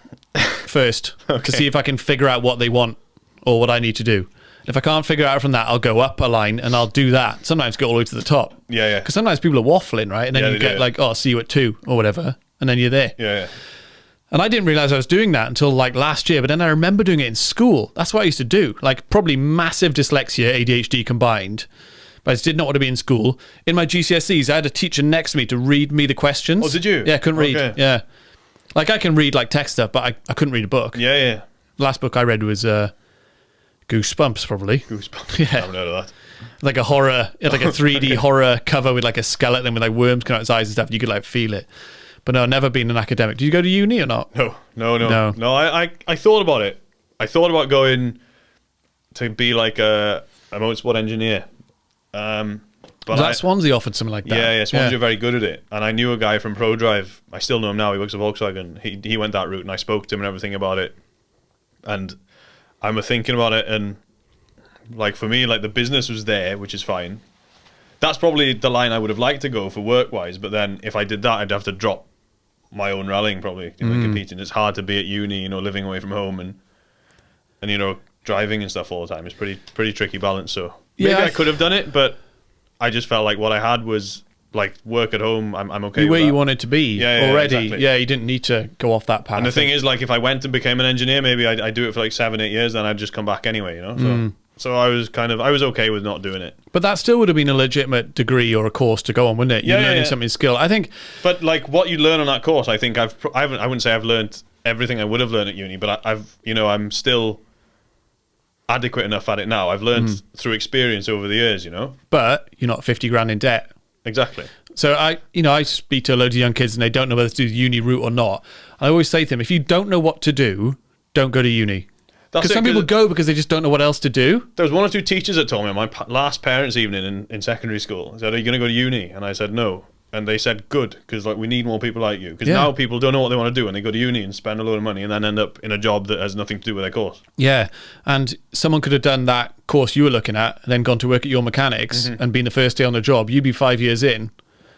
first to see if I can figure out what they want or what I need to do. If I can't figure out from that, I'll go up a line and I'll do that. Sometimes go all the way to the top. Yeah. Because sometimes people are waffling, right? And then you get like, see you at 2 or whatever. And then you're there. Yeah. And I didn't realize I was doing that until like last year. But then I remember doing it in school. That's what I used to do. Like probably massive dyslexia, ADHD combined. But I just did not want to be in school. In my GCSEs, I had a teacher next to me to read me the questions. Oh, did you? Yeah, I couldn't read. Yeah. Like I can read like text stuff, but I couldn't read a book. Yeah. The last book I read was Goosebumps, probably. Goosebumps. Yeah. I haven't heard of that. Like a horror, like a 3D horror cover with like a skeleton with like worms coming out his eyes and stuff. You could like feel it. But no, I've never been an academic. Did you go to uni or not? No. I thought about it. I thought about going to be like a motorsport engineer. But Swansea offered something like that. Yeah, Swansea are very good at it. And I knew a guy from ProDrive. I still know him now. He works at Volkswagen. He went that route, and I spoke to him and everything about it. And I was thinking about it, and like for me, like the business was there, which is fine. That's probably the line I would have liked to go for work-wise. But then if I did that, I'd have to drop my own rallying probably, competing. It's hard to be at uni, living away from home and driving and stuff all the time. It's pretty tricky balance. So maybe I could have done it, but I just felt like what I had was like work at home. I'm okay with where that. you wanted to be already. Exactly. Yeah, you didn't need to go off that path. And the thing is, like, if I went and became an engineer, maybe I'd do it for like 7-8 years, then I'd just come back anyway, So I was okay with not doing it. But that still would have been a legitimate degrry or a course to go on, wouldn't it? You're learning something skill. I think. But like what you learn on that course, I think I wouldn't say I've learned everything I would have learned at uni, but I'm still adequate enough at it now. I've learned through experience over the years, But you're not 50 grand in debt. Exactly. So I speak to loads of young kids and they don't know whether to do the uni route or not. I always say to them, if you don't know what to do, don't go to uni. Because some people go because they just don't know what else to do. There was one or two teachers that told me on my last parents' evening in secondary school, said, "Are you going to go to uni?" And I said, "No." And they said, "Good, because like we need more people like you." Because now people don't know what they want to do, and they go to uni and spend a load of money, and then end up in a job that has nothing to do with their course. Yeah, and someone could have done that course you were looking at, and then gone to work at your mechanics, and been the first day on the job. You'd be 5 years in.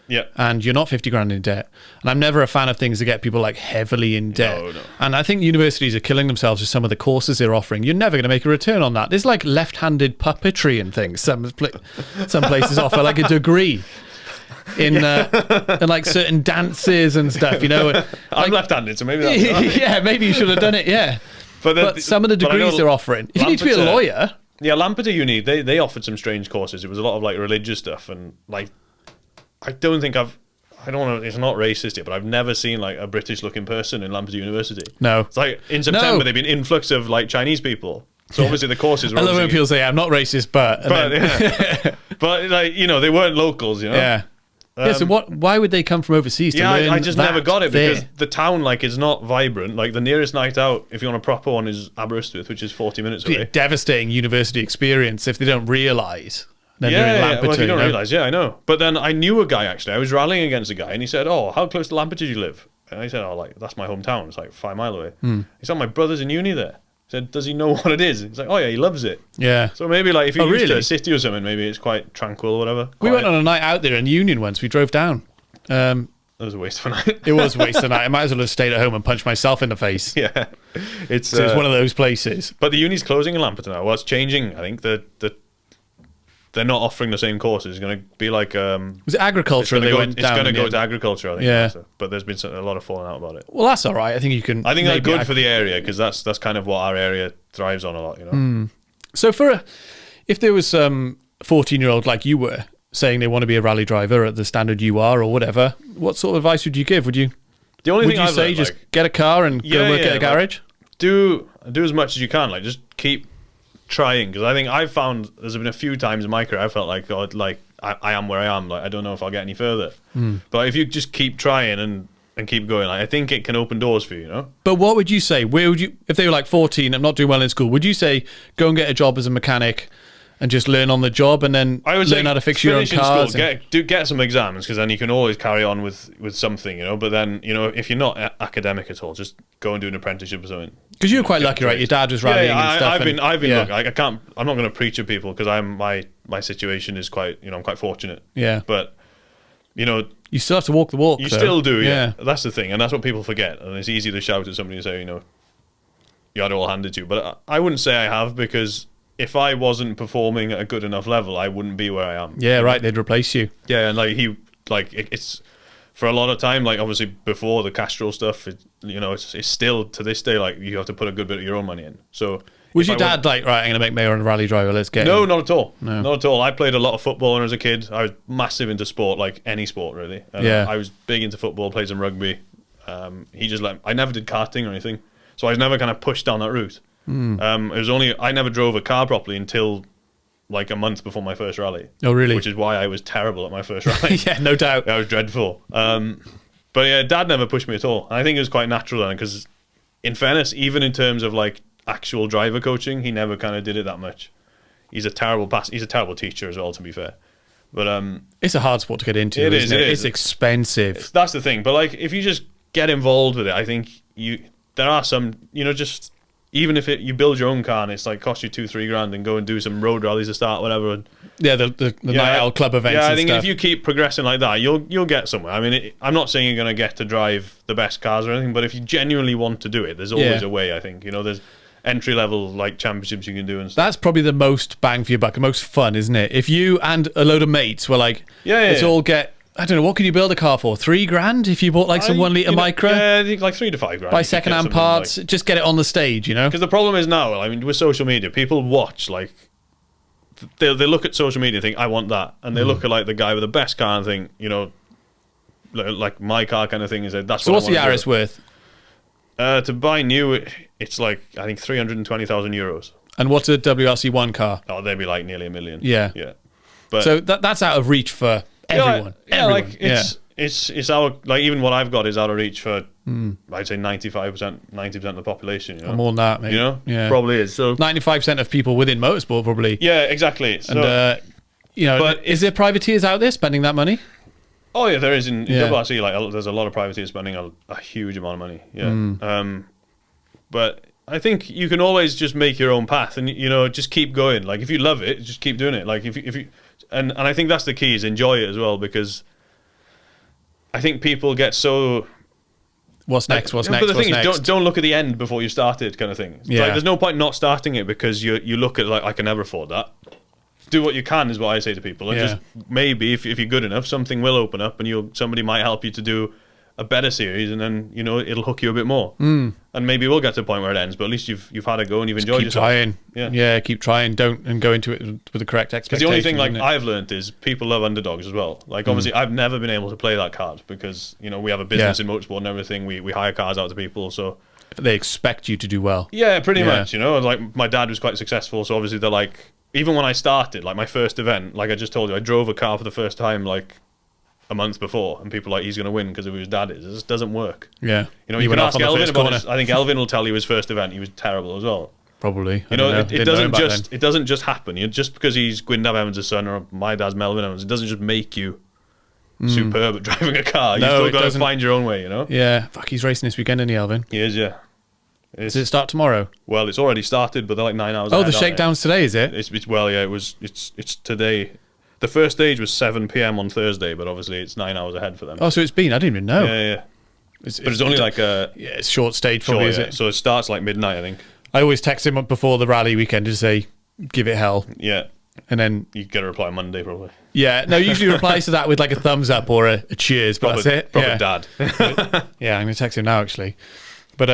Yeah. And you're not 50 grand in debt. And I'm never a fan of things that get people like heavily in debt. No. And I think universities are killing themselves with some of the courses they're offering. You're never going to make a return on that. There's like left-handed puppetry and things. Some places offer like a degree in like certain dances and stuff, I'm left-handed, so maybe that's yeah, maybe you should have done it, yeah. But some of the degrees they're offering. If you need to be a lawyer. Yeah, Lampeter Uni, they offered some strange courses. It was a lot of like religious stuff and like I don't want to, it's not racist yet, but I've never seen like a British looking person in Lampeter University. No. It's like in September there've been influx of like Chinese people. So obviously the courses were I love when people say I'm not racist, but but like, they weren't locals, Yeah. So why would they come from overseas to learn I just never got it there? because the town like is not vibrant. Like the nearest night out, if you want a proper one, is Aberystwyth, which is 40 minutes away. It'd be a devastating university experience if they don't realise. Well, if you don't realise, I know. But then I knew a guy, actually. I was rallying against a guy, and he said, "Oh, how close to Lampeter do you live?" And I said, "Oh, like, that's my hometown. It's like 5 miles away." He said, "My brother's in uni there." I said, "Does he know what it is?" He's like, "Oh, yeah, he loves it." Yeah. So maybe, like, if you're used to a city or something, maybe it's quite tranquil or whatever. We went on a night out there in Union once. We drove down. That was a waste of a night. It was a waste of a night. I might as well have stayed at home and punched myself in the face. Yeah. It's one of those places. But the uni's closing in Lampeter now. Well, it's changing. I think they're not offering the same courses. It's going to be like was it agriculture? It's going to go to agriculture, I think. Yeah, but there's been a lot of falling out about it. Well, that's all right. I think you can. I think that's good for the area because that's kind of what our area thrives on a lot. So if there was some 14-year-old like you were saying they want to be a rally driver at the standard you are or whatever, what sort of advice would you give? Would you? The only thing I'd say just get a car and go work at a garage. Do as much as you can. Like just keep trying, because I think I've found there's been a few times in my career I felt like God, like I am where I am, like I don't know if I'll get any further. But if you just keep trying and keep going, like, I think it can open doors for you, But what would you say? Where would you, if they were like 14, I'm not doing well in school, would you say go and get a job as a mechanic and just learn on the job and then learn how to fix your own cars? Get some exams, because then you can always carry on with something, But then, if you're not academic at all, just go and do an apprenticeship or something. Because you were quite lucky, right? Your dad was rallying and stuff. I've been lucky. I'm not going to preach at people because my situation is quite, I'm quite fortunate. Yeah. But, you still have to walk the walk. You still do, yeah. That's the thing, and that's what people forget. And it's easy to shout at somebody and say, you had it all handed to you. But I wouldn't say I have, because if I wasn't performing at a good enough level, I wouldn't be where I am. Yeah, right. They'd replace you. Yeah, and it's for a lot of time. Like obviously before the Castrol stuff, it's still to this day like you have to put a good bit of your own money in. So was your dad like, right, I'm going to make Meirion a rally driver? Let's get No, him. not at all. No. Not at all. I played a lot of football when I was a kid. I was massive into sport, like any sport really. I was big into football, played some rugby. He just I never did karting or anything, so I was never kind of pushed down that route. It was only I never drove a car properly until like a month before my first rally. Oh, really? Which is why I was terrible at my first rally. Yeah, no doubt. I was dreadful. But yeah, Dad never pushed me at all. I think it was quite natural then, because in fairness, even in terms of like actual driver coaching, he never kind of did it that much. He's a terrible teacher as well, to be fair. But it's a hard sport to get into. It is. It's expensive. That's the thing. But like, if you just get involved with it, I think there are some, just even if you build your own car and it's like cost you 2-3 grand and go and do some road rallies to start, whatever. And, the night out club events. Yeah, I and think stuff. if you keep progressing like that, you'll get somewhere. I mean, I'm not saying you're going to get to drive the best cars or anything, but if you genuinely want to do it, there's always a way. I think there's entry level like championships you can do and stuff. That's probably the most bang for your buck, the most fun, isn't it? If you and a load of mates were like, let's all get. I don't know, what can you build a car for? 3 grand if you bought like some 1 litre micro? Yeah, I think like 3 to 5 grand. Buy second-hand parts, just get it on the stage, Because the problem is now, I mean, with social media, people watch, like, they look at social media and think, I want that. And they look at, like, the guy with the best car and think, like my car kind of thing is that's so what what's the Yaris worth? To buy new, it's like, I think 320,000 euros. And what's a WRC1 car? Oh, they'd be like nearly $1 million. Yeah. Yeah. But so that's out of reach for everyone. Yeah, everyone. like it's our, like, even what I've got is out of reach for I'd say 95%, 90% of the population. Or more than that, maybe. Yeah, probably is. So 95% of people within motorsport probably. Yeah, exactly. So, and but is there privateers out there spending that money? Oh yeah, there is in WRC. Like, there's a lot of privateers spending a huge amount of money. Yeah. But I think you can always just make your own path and just keep going. Like, if you love it, just keep doing it. Like, if you and I think that's the key, is enjoy it as well, because I think people get so what's next? What's But next? the thing What's is, next? don't look at the end before you started, kind of thing. Yeah. Like, there's no point not starting it because you look at it like, I can never afford that. Do what you can is what I say to people, and just maybe if you're good enough, something will open up, and somebody might help you to do a better series, and then it'll hook you a bit more, and maybe we'll get to a point where it ends. But at least you've had a go and you've enjoyed yourself. Keep trying, keep trying. Don't go into it with the correct expectations. Because the only thing like I've learned is people love underdogs as well. Like, obviously, I've never been able to play that card because we have a business in motorsport and everything. We hire cars out to people, so they expect you to do well. Yeah, pretty much. Like, my dad was quite successful, so obviously they're like, even when I started, like, my first event, like I just told you, I drove a car for the first time like a month before, and people are like, he's going to win because of who his dad is. It just doesn't work. Yeah. You can ask Elvin about his, I think Elvin will tell you his first event, he was terrible as well. Probably. It doesn't just happen. Just because he's Gwyndaf Evans' son or my dad's Melvin Evans, it doesn't just make you superb at driving a car. You've still got to find your own way, Yeah. Fuck, he's racing this weekend, isn't he, Elvin? He is, yeah. Does it start tomorrow? Well, it's already started, but they're like 9 hours ahead, the shakedown's today, is it? It's today. The first stage was 7 p.m. on Thursday, but obviously it's 9 hours ahead for them. Oh, so it's been? I didn't even know. Yeah. But it's only like a... Yeah, it's short stage probably, is it? So it starts like midnight, I think. I always text him up before the rally weekend to say, give it hell. Yeah. And then... You get a reply Monday, probably. Yeah. No, usually replies to that with like a thumbs up or a cheers, but that's it. Proper dad. Yeah, I'm going to text him now, actually. But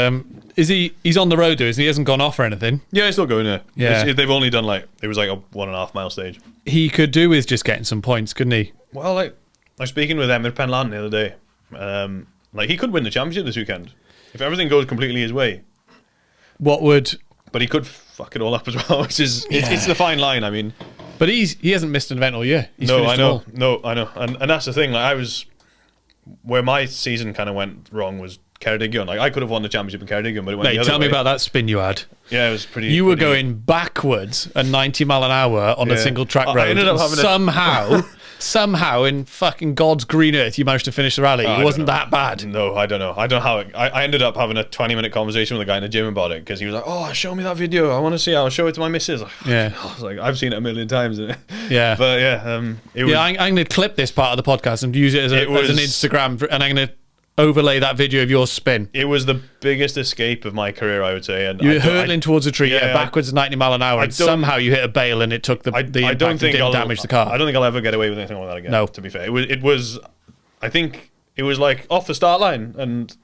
he's on the road, though, isn't he? He hasn't gone off or anything. Yeah, he's still going there. Yeah. They've only done it was like a 1.5 mile stage. He could do with just getting some points, couldn't he? Well, like, I was speaking with Emir Penlan the other day. Like, he could win the championship this weekend if everything goes completely his way. But he could fuck it all up as well, which is it's the fine line. I mean, but he hasn't missed an event all year. I know, and that's the thing. Like, where my season kind of went wrong was Ceredigion. Like, I could have won the championship in Ceredigion, but it went the other tell me way. about that spin you had. Yeah, it was pretty. You were going backwards at 90 mile an hour on a single track road. I ended up having somehow in fucking God's green earth, you managed to finish the rally. It wasn't that bad. No, I don't know. I don't know how. I ended up having a 20-minute conversation with a guy in the gym about it because he was like, "Oh, show me that video. I want to see it. I'll show it to my missus." Yeah, I was like, "I've seen it a million times." Yeah, but I'm going to clip this part of the podcast and use it as an Instagram, and I'm going to overlay that video of your spin. It was the biggest escape of my career, I would say. And you were hurtling towards a tree, backwards 90 mile an hour, and somehow you hit a bale and it took the impact and didn't damage the car. I don't think I'll ever get away with anything like that again. No, to be fair, it was. I think it was like off the start line, and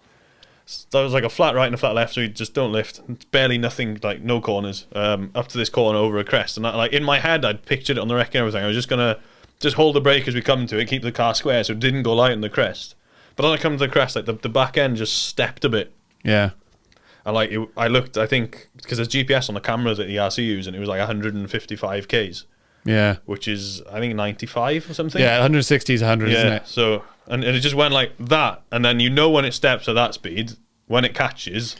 that was like a flat right and a flat left, so you just don't lift. It's barely nothing, like no corners. Up to this corner over a crest, and like in my head, I'd pictured it on the wreck and everything. I was just gonna hold the brake as we come to it, keep the car square so it didn't go light on the crest. But then I come to the crest, like the back end just stepped a bit. Yeah. And like I looked, I think, because there's GPS on the camera that the RC use, and it was like 155 Ks. Yeah. Which is, I think, 95 or something. Yeah, 160 is 100, isn't it? So, and it just went like that. And then when it steps at that speed, when it catches,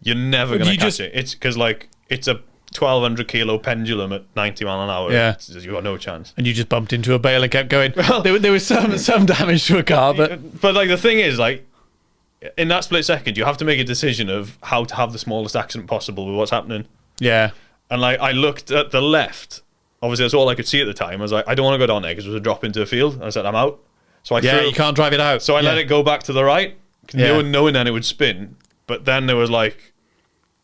you're never going to catch it. It's because, like, it's a 1,200 kilo pendulum at 90 mile an hour. Yeah. You've got no chance. And you just bumped into a bale and kept going. Well, there was some damage to a car, but like, the thing is, like, in that split second, you have to make a decision of how to have the smallest accident possible with what's happening. Yeah. And like I looked at the left. Obviously, that's all I could see at the time. I was like, I don't want to go down there because it was a drop into the field. And I said, I'm out. So I you can't drive it out. So I let it go back to the right, knowing then it would spin. But then there was like,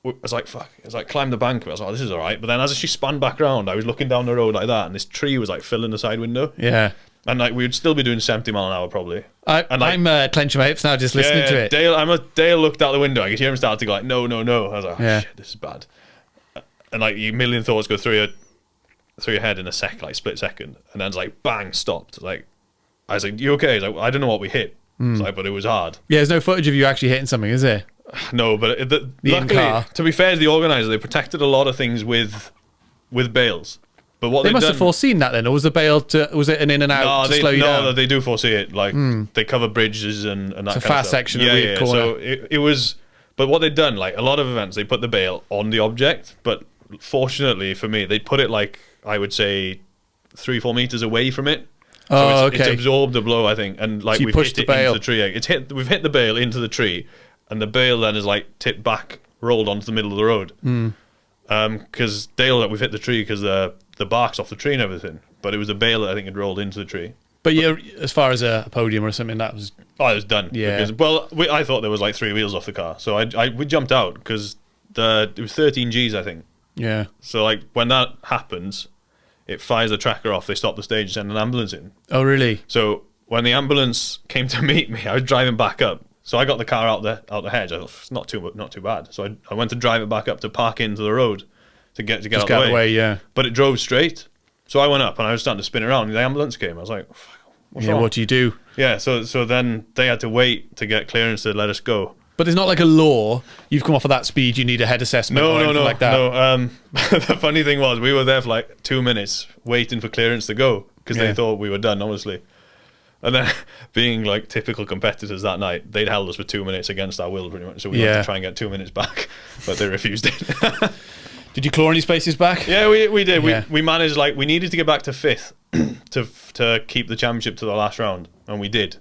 I was like, fuck. I was like, climb the bank. I was like, this is all right. But then as she spun back round, I was looking down the road like that, and this tree was like filling the side window. Yeah. And like we would still be doing 70 mile an hour probably. I'm clenching my hips now just listening to it. Dale looked out the window. I could hear him start to go like, no. I was like, shit, this is bad. And like a million thoughts go through your head in a split second, and then it's like bang, stopped. Like I was like, you okay? He's like, I don't know what we hit. It's like, but it was hard. Yeah, there's no footage of you actually hitting something, is there? No, but luckily, to be fair to the organizer, they protected a lot of things with bales. But what they must have foreseen that then, or was the bail was it an in and out to slow you down? No, they do foresee it. Like they cover bridges and that kind of stuff. It's a fast section, a weird corner. So it was. But what they'd done, like a lot of events, they put the bail on the object. But fortunately for me, they put it like I would say 3-4 meters away from it. So it's absorbed the blow, I think, and like we've hit it into the tree. We've hit the bail into the tree, and the bail then is like tipped back, rolled onto the middle of the road. Because Dale, we've hit the tree because the bark's off the tree and everything, but it was the bail that I think had rolled into the tree. But yeah, as far as a podium or something, that was... Oh, it was done. Yeah. Because, I thought there was like 3 wheels off the car, so we jumped out because it was 13 Gs, I think. Yeah. So like when that happens, it fires the tracker off. They stop the stage, send an ambulance in. Oh, really? So when the ambulance came to meet me, I was driving back up. So I got the car out the hedge. I thought it's not too bad. So I went to drive it back up to park into the road to get out of the way. Yeah. But it drove straight. So I went up and I was starting to spin around. And the ambulance came. I was like, what's wrong? What do you do? Yeah. So then they had to wait to get clearance to let us go. But there's not like a law. You've come off of that speed. You need a head assessment. No, like that. No. The funny thing was, we were there for like 2 minutes waiting for clearance to go because they thought we were done, obviously. And then, being like typical competitors that night, they'd held us for 2 minutes against our will, pretty much. So we had to try and get 2 minutes back, but they refused it. Did you claw any spaces back? Yeah, we did. Yeah. We managed. Like we needed to get back to 5th to keep the championship to the last round, and we did.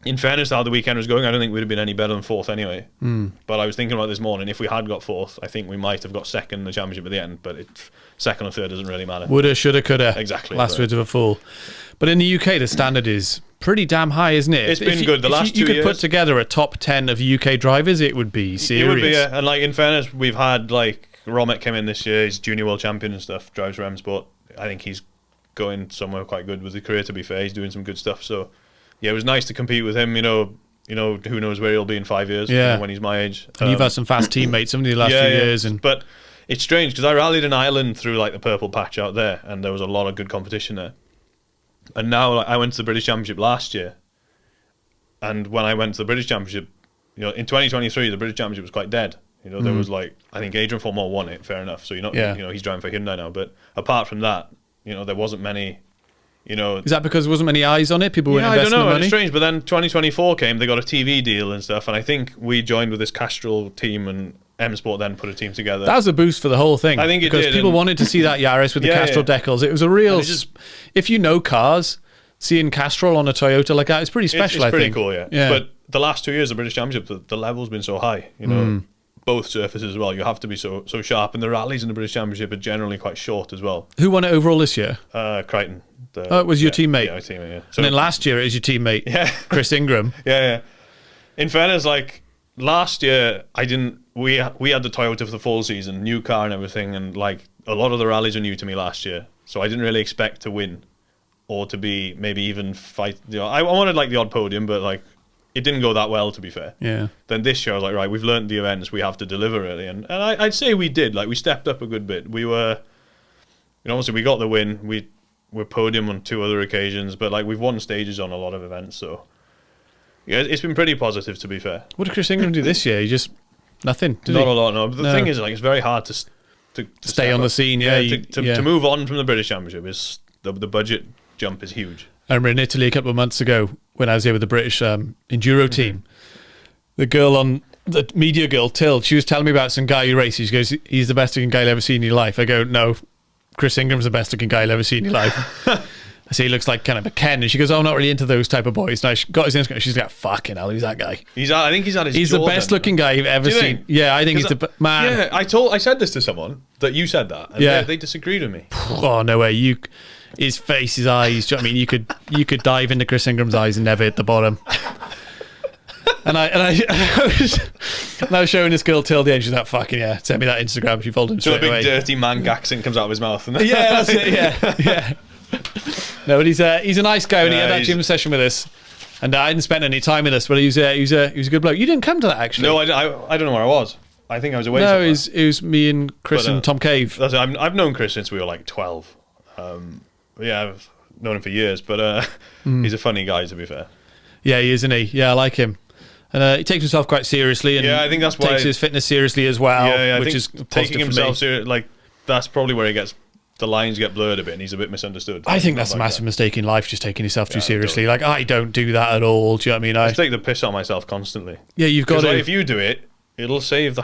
In fairness, how the weekend was going, I don't think we'd have been any better than 4th anyway. But I was thinking about this morning, if we had got 4th, I think we might have got 2nd in the championship at the end, but 2nd or 3rd doesn't really matter. Woulda, shoulda, coulda. Exactly. Last words of a fool. But in the UK, the standard is pretty damn high, isn't it? It's been good. The last 2 years. You could put together a top 10 of UK drivers, it would be serious. It would be, yeah. And like in fairness, we've had like Romet came in this year, he's junior world champion and stuff, drives for M Sport. I think he's going somewhere quite good with his career, to be fair. He's doing some good stuff. So yeah, it was nice to compete with him, you know, who knows where he'll be in 5 years when he's my age. And you've had some fast teammates some of the last few years. But it's strange because I rallied in Ireland through like the purple patch out there, and there was a lot of good competition there. And now like, I went to the British Championship last year, and when I went to the British Championship, you know, in 2023 the British Championship was quite dead. You know, there was like, I think Adrian Formore won it, fair enough. So you know, he's driving for Hyundai now. But apart from that, you know, there wasn't many. You know, is that because there wasn't many eyes on it? People weren't investing the money? I don't know. It's strange. But then 2024 came, they got a TV deal and stuff, and I think we joined with this Castrol team, and M Sport then put a team together. That was a boost for the whole thing. I think it did. Because people wanted to see that Yaris with the Castrol decals. It was a real... if you know cars, seeing Castrol on a Toyota like that is pretty special, I think. It's pretty cool, yeah. But the last 2 years of the British Championship, the level's been so high, you know. Both surfaces as well. You have to be so sharp, and the rallies in the British Championship are generally quite short as well. Who won it overall this year? Crichton. It was your teammate. Yeah, my teammate. Yeah. So, and then last year it was your teammate, Chris Ingram. Yeah. In fairness, like last year, I didn't. We had the Toyota for the full season, new car and everything, and like a lot of the rallies were new to me last year, so I didn't really expect to win or to be maybe even fight. You know, I wanted like the odd podium, but like. It didn't go that well, to be fair. Yeah. Then this year, I was like, right, we've learned the events, we have to deliver really, and I'd say we did. Like we stepped up a good bit. We were, you know, obviously we got the win. We were podium on 2 other occasions, but like we've won stages on a lot of events. So yeah, it's been pretty positive, to be fair. What did Chris Ingram do this year? He just nothing. Not a lot. No. But the thing is, like, it's very hard to stay on the scene. To move on from the British Championship is the budget jump is huge. I remember in Italy a couple of months ago when I was here with the British enduro team, the media girl, Till, she was telling me about some guy who races. She goes, he's the best looking guy you'll ever see in your life. I go, no, Chris Ingram's the best looking guy you'll ever see in your life. So he looks like kind of a Ken, and she goes, "Oh, I'm not really into those type of boys." And I got his Instagram, and she's like, "Fucking hell, who's that guy?" I think he's at his. He's Jordan. the best looking guy you've ever seen. Think? Yeah, I think he's the man. Yeah, I said this to someone that you said that. And they disagreed with me. Oh no way! His face, his eyes. Do you know what I mean? You could dive into Chris Ingram's eyes and never hit the bottom. And I was showing this girl Tildy, and she's like, "Fucking yeah, send me that Instagram." She followed him So straight a big away. dirty man accent comes out of his mouth. Yeah, that's it. Yeah. No, but he's a nice guy. When he had that gym session with us, and I hadn't spent any time with us, but he was a good bloke. You didn't come to that actually. No, I don't know where I was. I think I was away. No, somewhere. it was me and Chris and Tom Cave. I've known Chris since we were like 12. Yeah, I've known him for years, but he's a funny guy, to be fair. Yeah, he is, isn't he? Yeah, I like him. And he takes himself quite seriously, and yeah, I think that's why takes his fitness seriously as well. Yeah, which I is think taking himself serious. like that's probably where the lines get blurred a bit, and he's a bit misunderstood. I think that's a massive mistake in life, just taking yourself too seriously. Like, I don't do that at all. Do you know what I mean? I take the piss out of myself constantly. Yeah, you've got to. Like, if you do it, it'll save the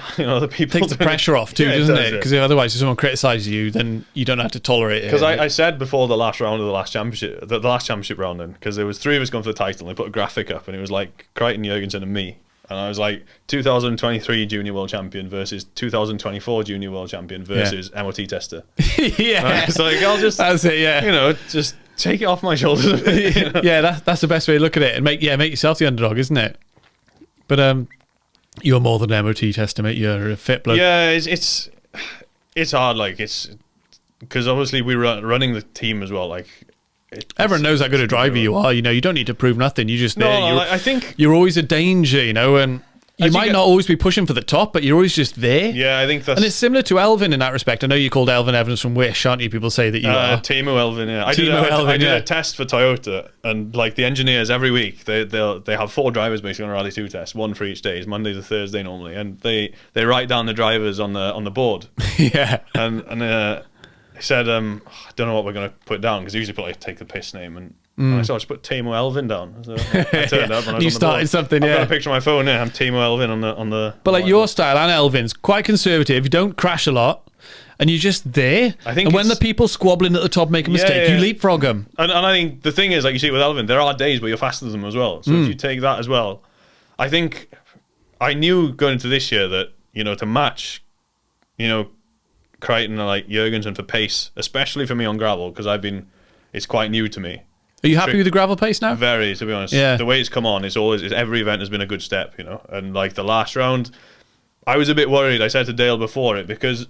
people. Takes the pressure off too, doesn't it? Because otherwise, if someone criticises you, then you don't have to tolerate it. Because I said before the last round of the last championship, the last championship round, then because there was 3 of us going for the title, and they put a graphic up, and it was like Crichton, Jurgensen, and me. And I was like, 2023 junior world champion versus 2024 junior world champion versus MOT tester. Yeah, it's like that's it. Yeah, just take it off my shoulders. Yeah, that's the best way to look at it, and make yourself the underdog, isn't it? But you're more than an MOT tester, mate. You're a fit bloke. Yeah, it's hard. Like it's because obviously we're running the team as well. Like. Everyone knows how good a driver you are. You don't need to prove nothing. You just I think you're always a danger. And you might not always be pushing for the top, but you're always just there. Yeah, I think that's. And it's similar to Elvin in that respect. I know you called Elvin Evans from Wish, aren't you? People say that you are. Timo Elvin. Yeah, I did a test for Toyota, and like the engineers every week, they have 4 drivers basically on a Rally 2 test, 1 for each day. It's Monday to Thursday normally, and they write down the drivers on the board. Yeah, and. He said, I don't know what we're going to put down, because usually take the piss name. And I said, I'll just put Timo Elvin down. So I turned up and I was you started something, I've got a picture on my phone there. I'm Timo Elvin on the. But like your style and Elvin's, quite conservative. You don't crash a lot. And you're just there. And when the people squabbling at the top make a mistake, you leapfrog them. And I think the thing is, like you see with Elvin, there are days where you're faster than them as well. So if you take that as well, I think I knew going into this year that, to match, Crichton and like Jurgensen for pace, especially for me on gravel, because it's quite new to me. Are you happy with the gravel pace now? Very, to be honest. Yeah. The way it's come on, every event has been a good step, And like the last round, I was a bit worried. I said to Dale before it, because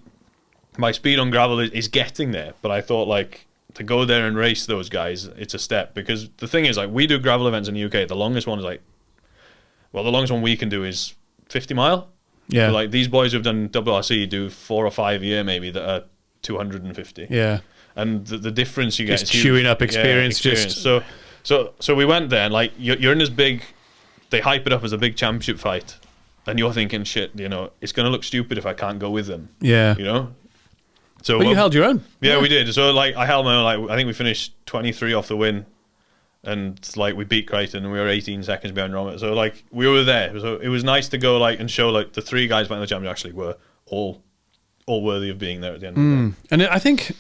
my speed on gravel is getting there, but I thought like to go there and race those guys, it's a step. Because the thing is, like, we do gravel events in the UK. The longest one is the longest one we can do is 50 mile. Yeah. So like these boys who've done WRC do 4 or 5 a year maybe that are 250. Yeah. And the difference you get just is chewing huge. up experience. So we went there, and like you're in this big, they hype it up as a big championship fight, and you're thinking, shit, it's going to look stupid if I can't go with them. Yeah. So you held your own. Yeah, we did. So like I held my own. Like I think we finished 23 off the win. And like we beat Crichton, and we were 18 seconds behind Romet. So like we were there. So it was nice to go like and show like the 3 guys fighting the champion actually were all worthy of being there at the end of the day. And I think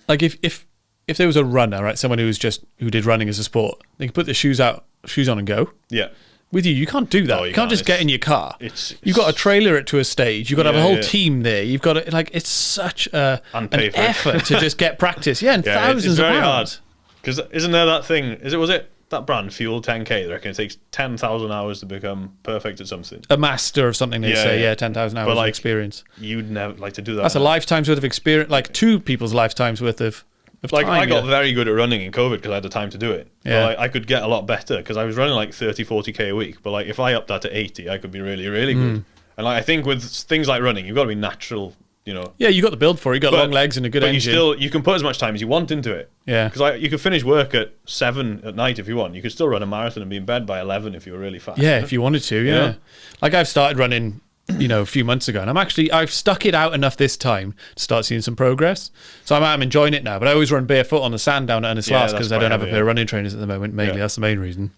like if there was a runner, right, someone who did running as a sport, they could put their shoes on and go. Yeah. With you can't do that. No, you can't just get in your car. You've got to trailer it to a stage. You've got to have a whole team there. You've got to it's such an effort to just get practice. Yeah, and thousands of pounds. Because isn't there that thing? Was it that brand Fuel 10K? They reckon it takes 10,000 hours to become perfect at something. A master of something, they say. 10,000 hours of experience. You'd never like to do that. That's a lifetime's worth of experience, like 2 people's lifetimes worth of like time. I got very good at running in COVID because I had the time to do it. Yeah. But I could get a lot better because I was running like 30, 40k a week. But like if I upped that to 80, I could be really, really good. And like I think with things like running, you've got to be natural. Yeah, you got the build for it. You got long legs and a good engine. But you can put as much time as you want into it. Yeah. Because you could finish work at 7 at night if you want. You could still run a marathon and be in bed by 11 if you were really fast. Yeah, if you wanted to, yeah. Like I've started running, a few months ago, and I've stuck it out enough this time to start seeing some progress. So I'm enjoying it now, but I always run barefoot on the sand down at Ennislas because I don't have a pair of running trainers at the moment, mainly. That's the main reason.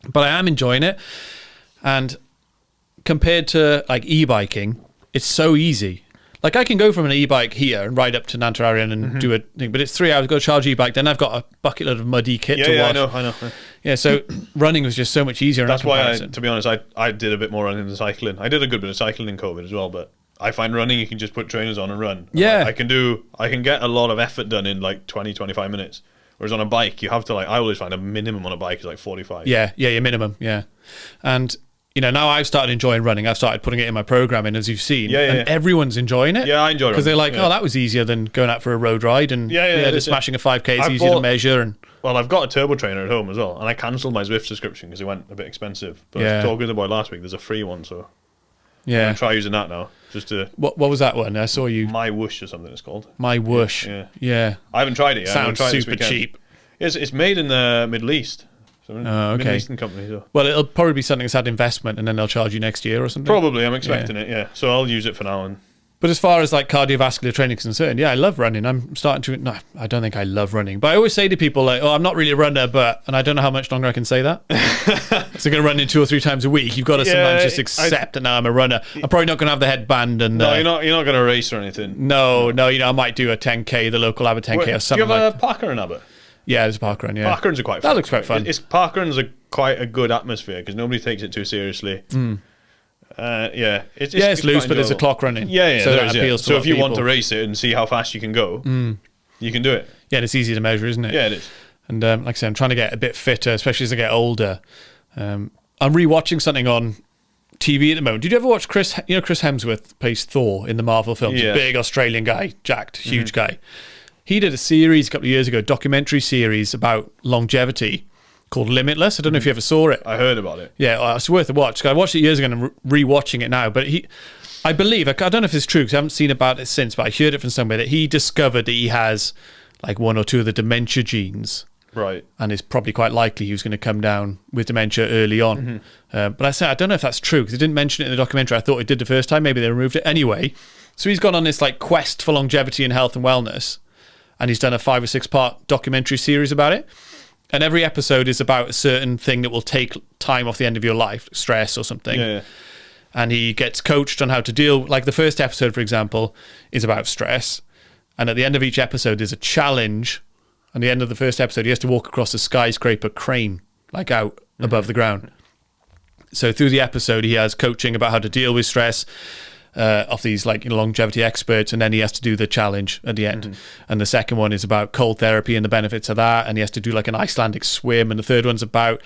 But I am enjoying it. And compared to like e-biking, it's so easy. Like I can go from an e-bike here and ride up to Nantararian and do a thing, but it's 3 hours, go charge e-bike, then I've got a bucket load of muddy kit to wash. I know. Yeah, so running was just so much easier. That's why, to be honest, I did a bit more running than cycling. I did a good bit of cycling in COVID as well, but I find running, you can just put trainers on and run. Yeah. I can get a lot of effort done in like 20, 25 minutes. Whereas on a bike, you have to I always find a minimum on a bike is like 45. Yeah, your minimum, yeah. And, now I've started enjoying running. I've started putting it in my programming, as you've seen. And everyone's enjoying it. Yeah, I enjoy it. Because they're like, oh, that was easier than going out for a road ride. And just smashing a 5K, it's easier to measure. Well, I've got a turbo trainer at home as well. And I cancelled my Zwift subscription because it went a bit expensive. But I was talking to the boy last week, there's a free one, so I'm going to try using that now. Just to what was that one? I saw you. My Whoosh or something it's called. My Whoosh. Yeah. I haven't tried it yet. Sounds super cheap. It's made in the Middle East. So Middle Eastern company. So. Well, it'll probably be something that's had investment and then they'll charge you next year or something. Probably, I'm expecting it, yeah. So I'll use it for now. But as far as like cardiovascular training is concerned, I love running. I'm starting to... No, I don't think I love running. But I always say to people like, oh, I'm not really a runner, but... And I don't know how much longer I can say that. So going to run in 2 or 3 times a week. You've got to sometimes just accept that now I'm a runner. I'm probably not going to have the headband and... No, you're not going to race or anything. No, I might do a 10K, the local Abbott 10K or something. Do you have a parkrun in Abbott? Yeah, there's a parkrun, yeah. Parkruns are quite fun. That looks quite fun. Parkruns are quite a good atmosphere because nobody takes it too seriously. It's loose, but there's a clock running. So that appeals to So if you want to race it and see how fast you can go, you can do it. Yeah, and it's easy to measure, isn't it? Yeah, it is. And like I said, I'm trying to get a bit fitter, especially as I get older. I'm rewatching something on TV at the moment. Did you ever watch Chris Hemsworth plays Thor in the Marvel films? Yeah. Big Australian guy, jacked, huge guy. He did a series a couple of years ago, a documentary series about longevity called Limitless. I don't know if you ever saw it. I heard about it. Yeah, it's worth a watch. I watched it years ago and I'm rewatching it now. But I believe, I don't know if it's true because I haven't seen about it since, but I heard it from somewhere that he discovered that he has like 1 or 2 of the dementia genes. Right. And it's probably quite likely he was going to come down with dementia early on. But I don't know if that's true because they didn't mention it in the documentary. I thought it did the first time. Maybe they removed it. Anyway, so he's gone on this like quest for longevity and health and wellness. And he's done a 5 or 6 part documentary series about it. And every episode is about a certain thing that will take time off the end of your life, stress or something. Yeah. And he gets coached on how to deal. Like the first episode, for example, is about stress. And at the end of each episode, there's a challenge. And at the end of the first episode, he has to walk across a skyscraper crane, like out above the ground. So through the episode, he has coaching about how to deal with stress. Of these longevity experts, and then he has to do the challenge at the end. And the second one is about cold therapy and the benefits of that, and he has to do like an Icelandic swim, and the third one's about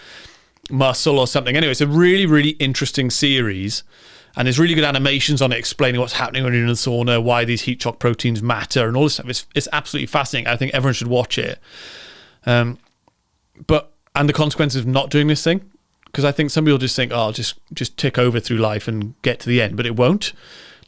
muscle or something. Anyway, it's a really, really interesting series, and there's really good animations on it explaining what's happening when you're in the sauna, why these heat shock proteins matter, and all this stuff. It's absolutely fascinating. I think everyone should watch it. And the consequences of not doing this thing. Because I think some people just think, oh, I'll just tick over through life and get to the end, but it won't.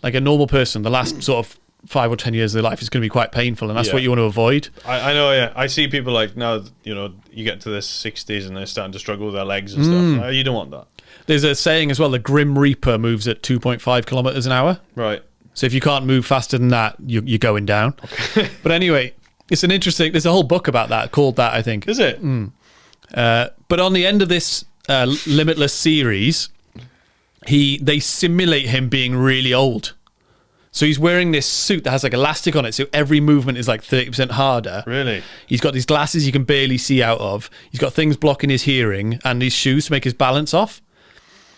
Like a normal person, the last sort of 5 or 10 years of their life is going to be quite painful, and that's what you want to avoid. I know, yeah. I see people like now, you get to their 60s and they're starting to struggle with their legs and stuff. You don't want that. There's a saying as well, the Grim Reaper moves at 2.5 kilometers an hour. Right. So if you can't move faster than that, you're going down. Okay. But anyway, there's a whole book about that, called that, I think. Is it? But on the end of this Limitless series, they simulate him being really old. So he's wearing this suit that has like elastic on it, so every movement is like 30% harder. Really? He's got these glasses you can barely see out of. He's got things blocking his hearing and these shoes to make his balance off.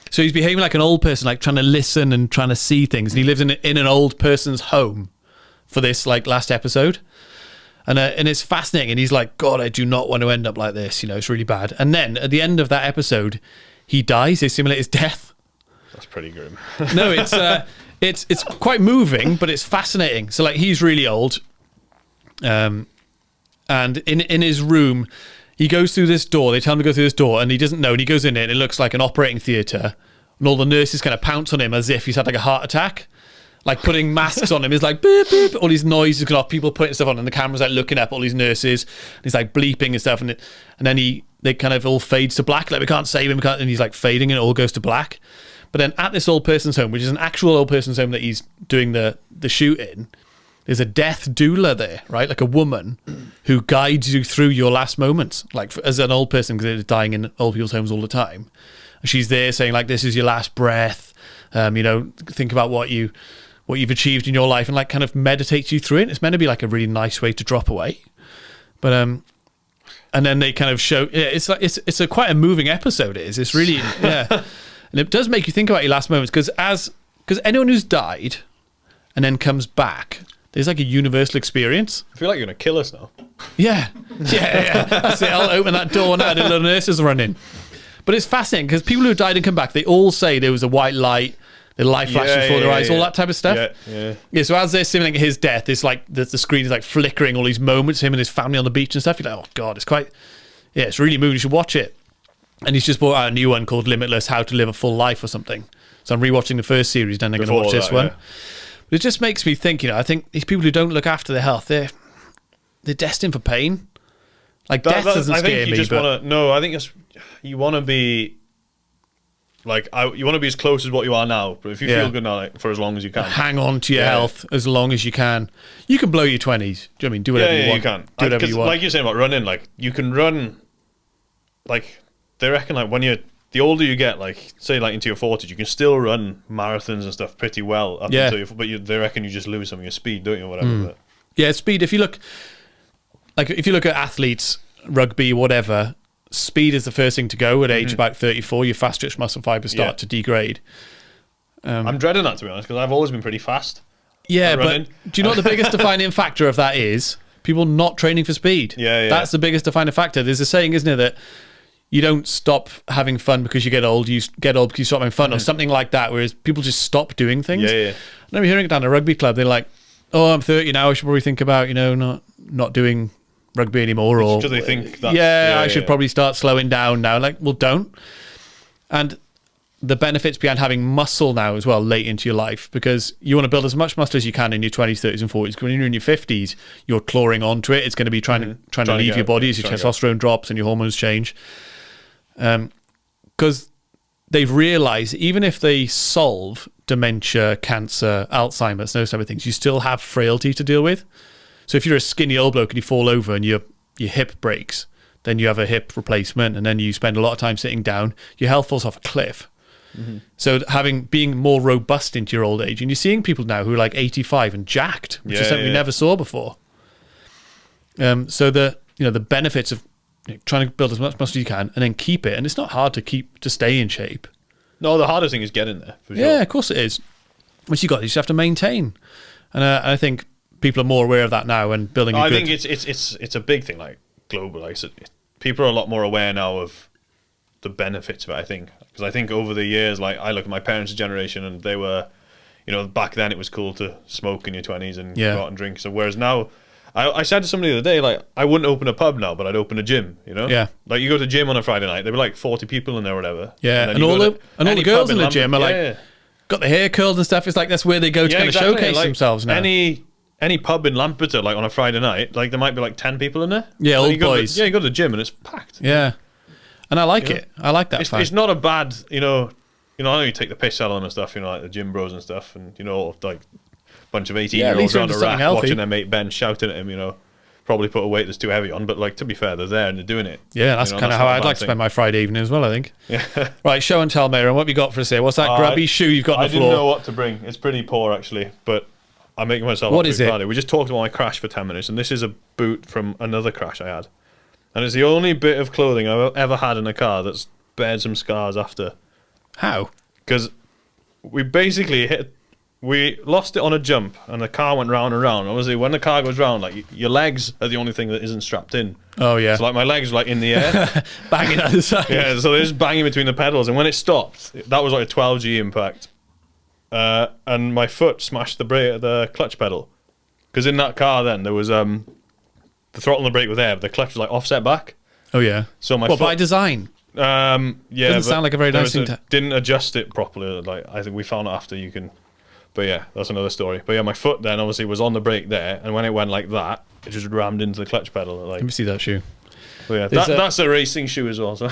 So he's behaving like an old person, like trying to listen and trying to see things. And he lives in an old person's home for this like last episode. And it's fascinating. And he's like, God, I do not want to end up like this. It's really bad. And then at the end of that episode, he dies. They simulate his death. That's pretty grim. No, it's quite moving, but it's fascinating. So like he's really old. And in his room, he goes through this door. They tell him to go through this door, and he doesn't know. And he goes in it, and it looks like an operating theatre. And all the nurses kind of pounce on him as if he's had like a heart attack. Like putting masks on him. He's like, beep, beep. All these noises going off, people putting stuff on, and the camera's like looking up all these nurses. And he's like bleeping and stuff. And then they kind of all fades to black. Like, we can't save him. And he's like fading, and it all goes to black. But then at this old person's home, which is an actual old person's home that he's doing the shoot in, there's a death doula there, right? Like a woman who guides you through your last moments, like as an old person, because they're dying in old people's homes all the time. And she's there saying like, this is your last breath. Think about what you what you've achieved in your life and like kind of meditates you through it. It's meant to be like a really nice way to drop away. But and then they kind of show it's a quite a moving episode. It's really and it does make you think about your last moments because anyone who's died and then comes back, there's like a universal experience. I feel like you're gonna kill us now. Yeah. That's it. I'll open that door now and the little nurses run in. But it's fascinating because people who died and come back, they all say there was a white light, the light flashed before their eyes, all that type of stuff. Yeah. So as they're simulating his death, it's like the screen is like flickering all these moments, him and his family on the beach and stuff. You're like, oh God, it's really moving. You should watch it. And he's just brought out a new one called Limitless: How to Live a Full Life or something. So I'm rewatching the first series, then I'm going to watch this one. Yeah. But it just makes me think, I think these people who don't look after their health, they're destined for pain. Like death doesn't scare me. I think you want to be you want to be as close as what you are now. But if you feel good now, like, for as long as you can, hang on to your health as long as you can. You can blow your 20s. Do you know what I mean? Do whatever you want. You can. Do whatever you want. Like you're saying about running, like you can run. Like they reckon, like when the older you get, like say like into your 40s, you can still run marathons and stuff pretty well up until they reckon you just lose some of your speed, don't you, or whatever. But. Yeah, speed. If you look at athletes, rugby, whatever, speed is the first thing to go at age about 34. Your fast twitch muscle fibers start to degrade. I'm dreading that, to be honest, because I've always been pretty fast. Yeah, but do you know what the biggest defining factor of that is? People not training for speed. Yeah. That's the biggest defining factor. There's a saying, isn't it, that you don't stop having fun because you get old. You get old because you stop having fun, or something like that. Whereas people just stop doing things. Yeah. I remember hearing it down at a rugby club. They're like, "Oh, I'm 30 now. I should probably think about not doing rugby anymore." Or because they think that. I should probably start slowing down now. Like, well, don't. And the benefits behind having muscle now as well late into your life, because you want to build as much muscle as you can in your 20s, 30s and 40s. Because when you're in your 50s, you're clawing onto it. It's going to be trying to leave your body as your testosterone drops and your hormones change. Because they've realized even if they solve dementia, cancer, Alzheimer's, those type of things, you still have frailty to deal with. So if you're a skinny old bloke and you fall over and your hip breaks, then you have a hip replacement, and then you spend a lot of time sitting down, your health falls off a cliff. So being more robust into your old age, and you're seeing people now who are like 85 and jacked, which is something we never saw before. So the benefits of trying to build as much muscle as you can and then keep it, and it's not hard to stay in shape. No, the hardest thing is getting there. For sure. Yeah, of course it is. Once you just have to maintain, and I think people are more aware of that now and building. I think it's a big thing, like global. Like, people are a lot more aware now of the benefits of it. I think because I think over the years, like I look at my parents' generation, and they were, back then it was cool to smoke in your 20s and go out and drink. So whereas now. I said to somebody the other day, like, I wouldn't open a pub now, but I'd open a gym, Yeah. Like, you go to the gym on a Friday night, there'd be like 40 people in there or whatever. Yeah, and all the girls in the gym are got their hair curled and stuff. It's like that's where they go to kind of showcase themselves now. Any pub in Lampeter, like on a Friday night, like there might be like 10 people in there. Yeah, old boys. You go to the gym and it's packed. Yeah, and I like it. I like that. It's not a bad, I know you take the piss out of them and stuff, like the gym bros and stuff, and like bunch of 18-year-olds around a rack watching their mate Ben shouting at him, probably put a weight that's too heavy on, but like to be fair, they're there and they're doing it. Yeah, that's kind of how I'd like to spend my Friday evening as well, I think. Yeah. Right, show and tell, Meirion, what have you got for us here? What's that grubby shoe you've got on the floor? I didn't know what to bring. It's pretty poor actually, but I'm making myself What is it? Friday. We just talked about my crash for 10 minutes, and this is a boot from another crash I had. And it's the only bit of clothing I've ever had in a car that's bared some scars after. How? Because we lost it on a jump, and the car went round and round. Obviously, when the car goes round, like your legs are the only thing that isn't strapped in. Oh yeah. So like my legs were like in the air, banging out the side. Yeah, so they're just banging between the pedals. And when it stopped, that was like a 12G impact, and my foot smashed the clutch pedal. Because in that car, then there was the throttle and the brake were there, but the clutch was like offset back. Oh yeah. So my foot, by design. Doesn't sound like a very nice thing. Didn't adjust it properly. Like I think we found out after you can. But yeah, that's another story. But yeah, my foot then obviously was on the brake there, and when it went like that, it just rammed into the clutch pedal. Like, let me see that shoe. But yeah, that's a racing shoe as well. So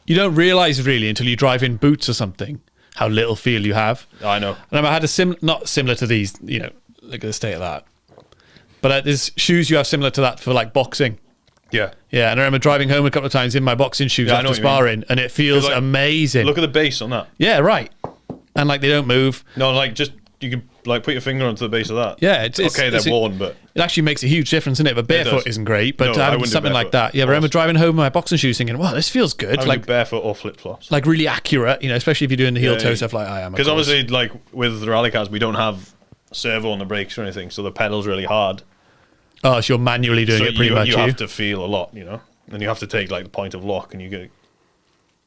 you don't realise really until you drive in boots or something how little feel you have. I know. And I had not similar to these, look at the state of that. But there's shoes you have similar to that for like boxing. Yeah. Yeah, and I remember driving home a couple of times in my boxing shoes after sparring, and it feels amazing. Look at the base on that. Yeah, right. And like they don't move. No, like just you can like put your finger onto the base of that. Yeah, they're worn, but it actually makes a huge difference, isn't it? But barefoot isn't great. But No, I having wouldn't do something like barefoot. that, yeah. I remember driving home in my boxing shoes, thinking, "Wow, this feels good." I would do barefoot or flip flops. like really accurate, especially if you're doing the heel toe stuff like I am. Because obviously, like with the rally cars, we don't have servo on the brakes or anything, so the pedal's really hard. Oh, so you're manually doing it pretty much. You have to feel a lot, and you have to take like the point of lock, and you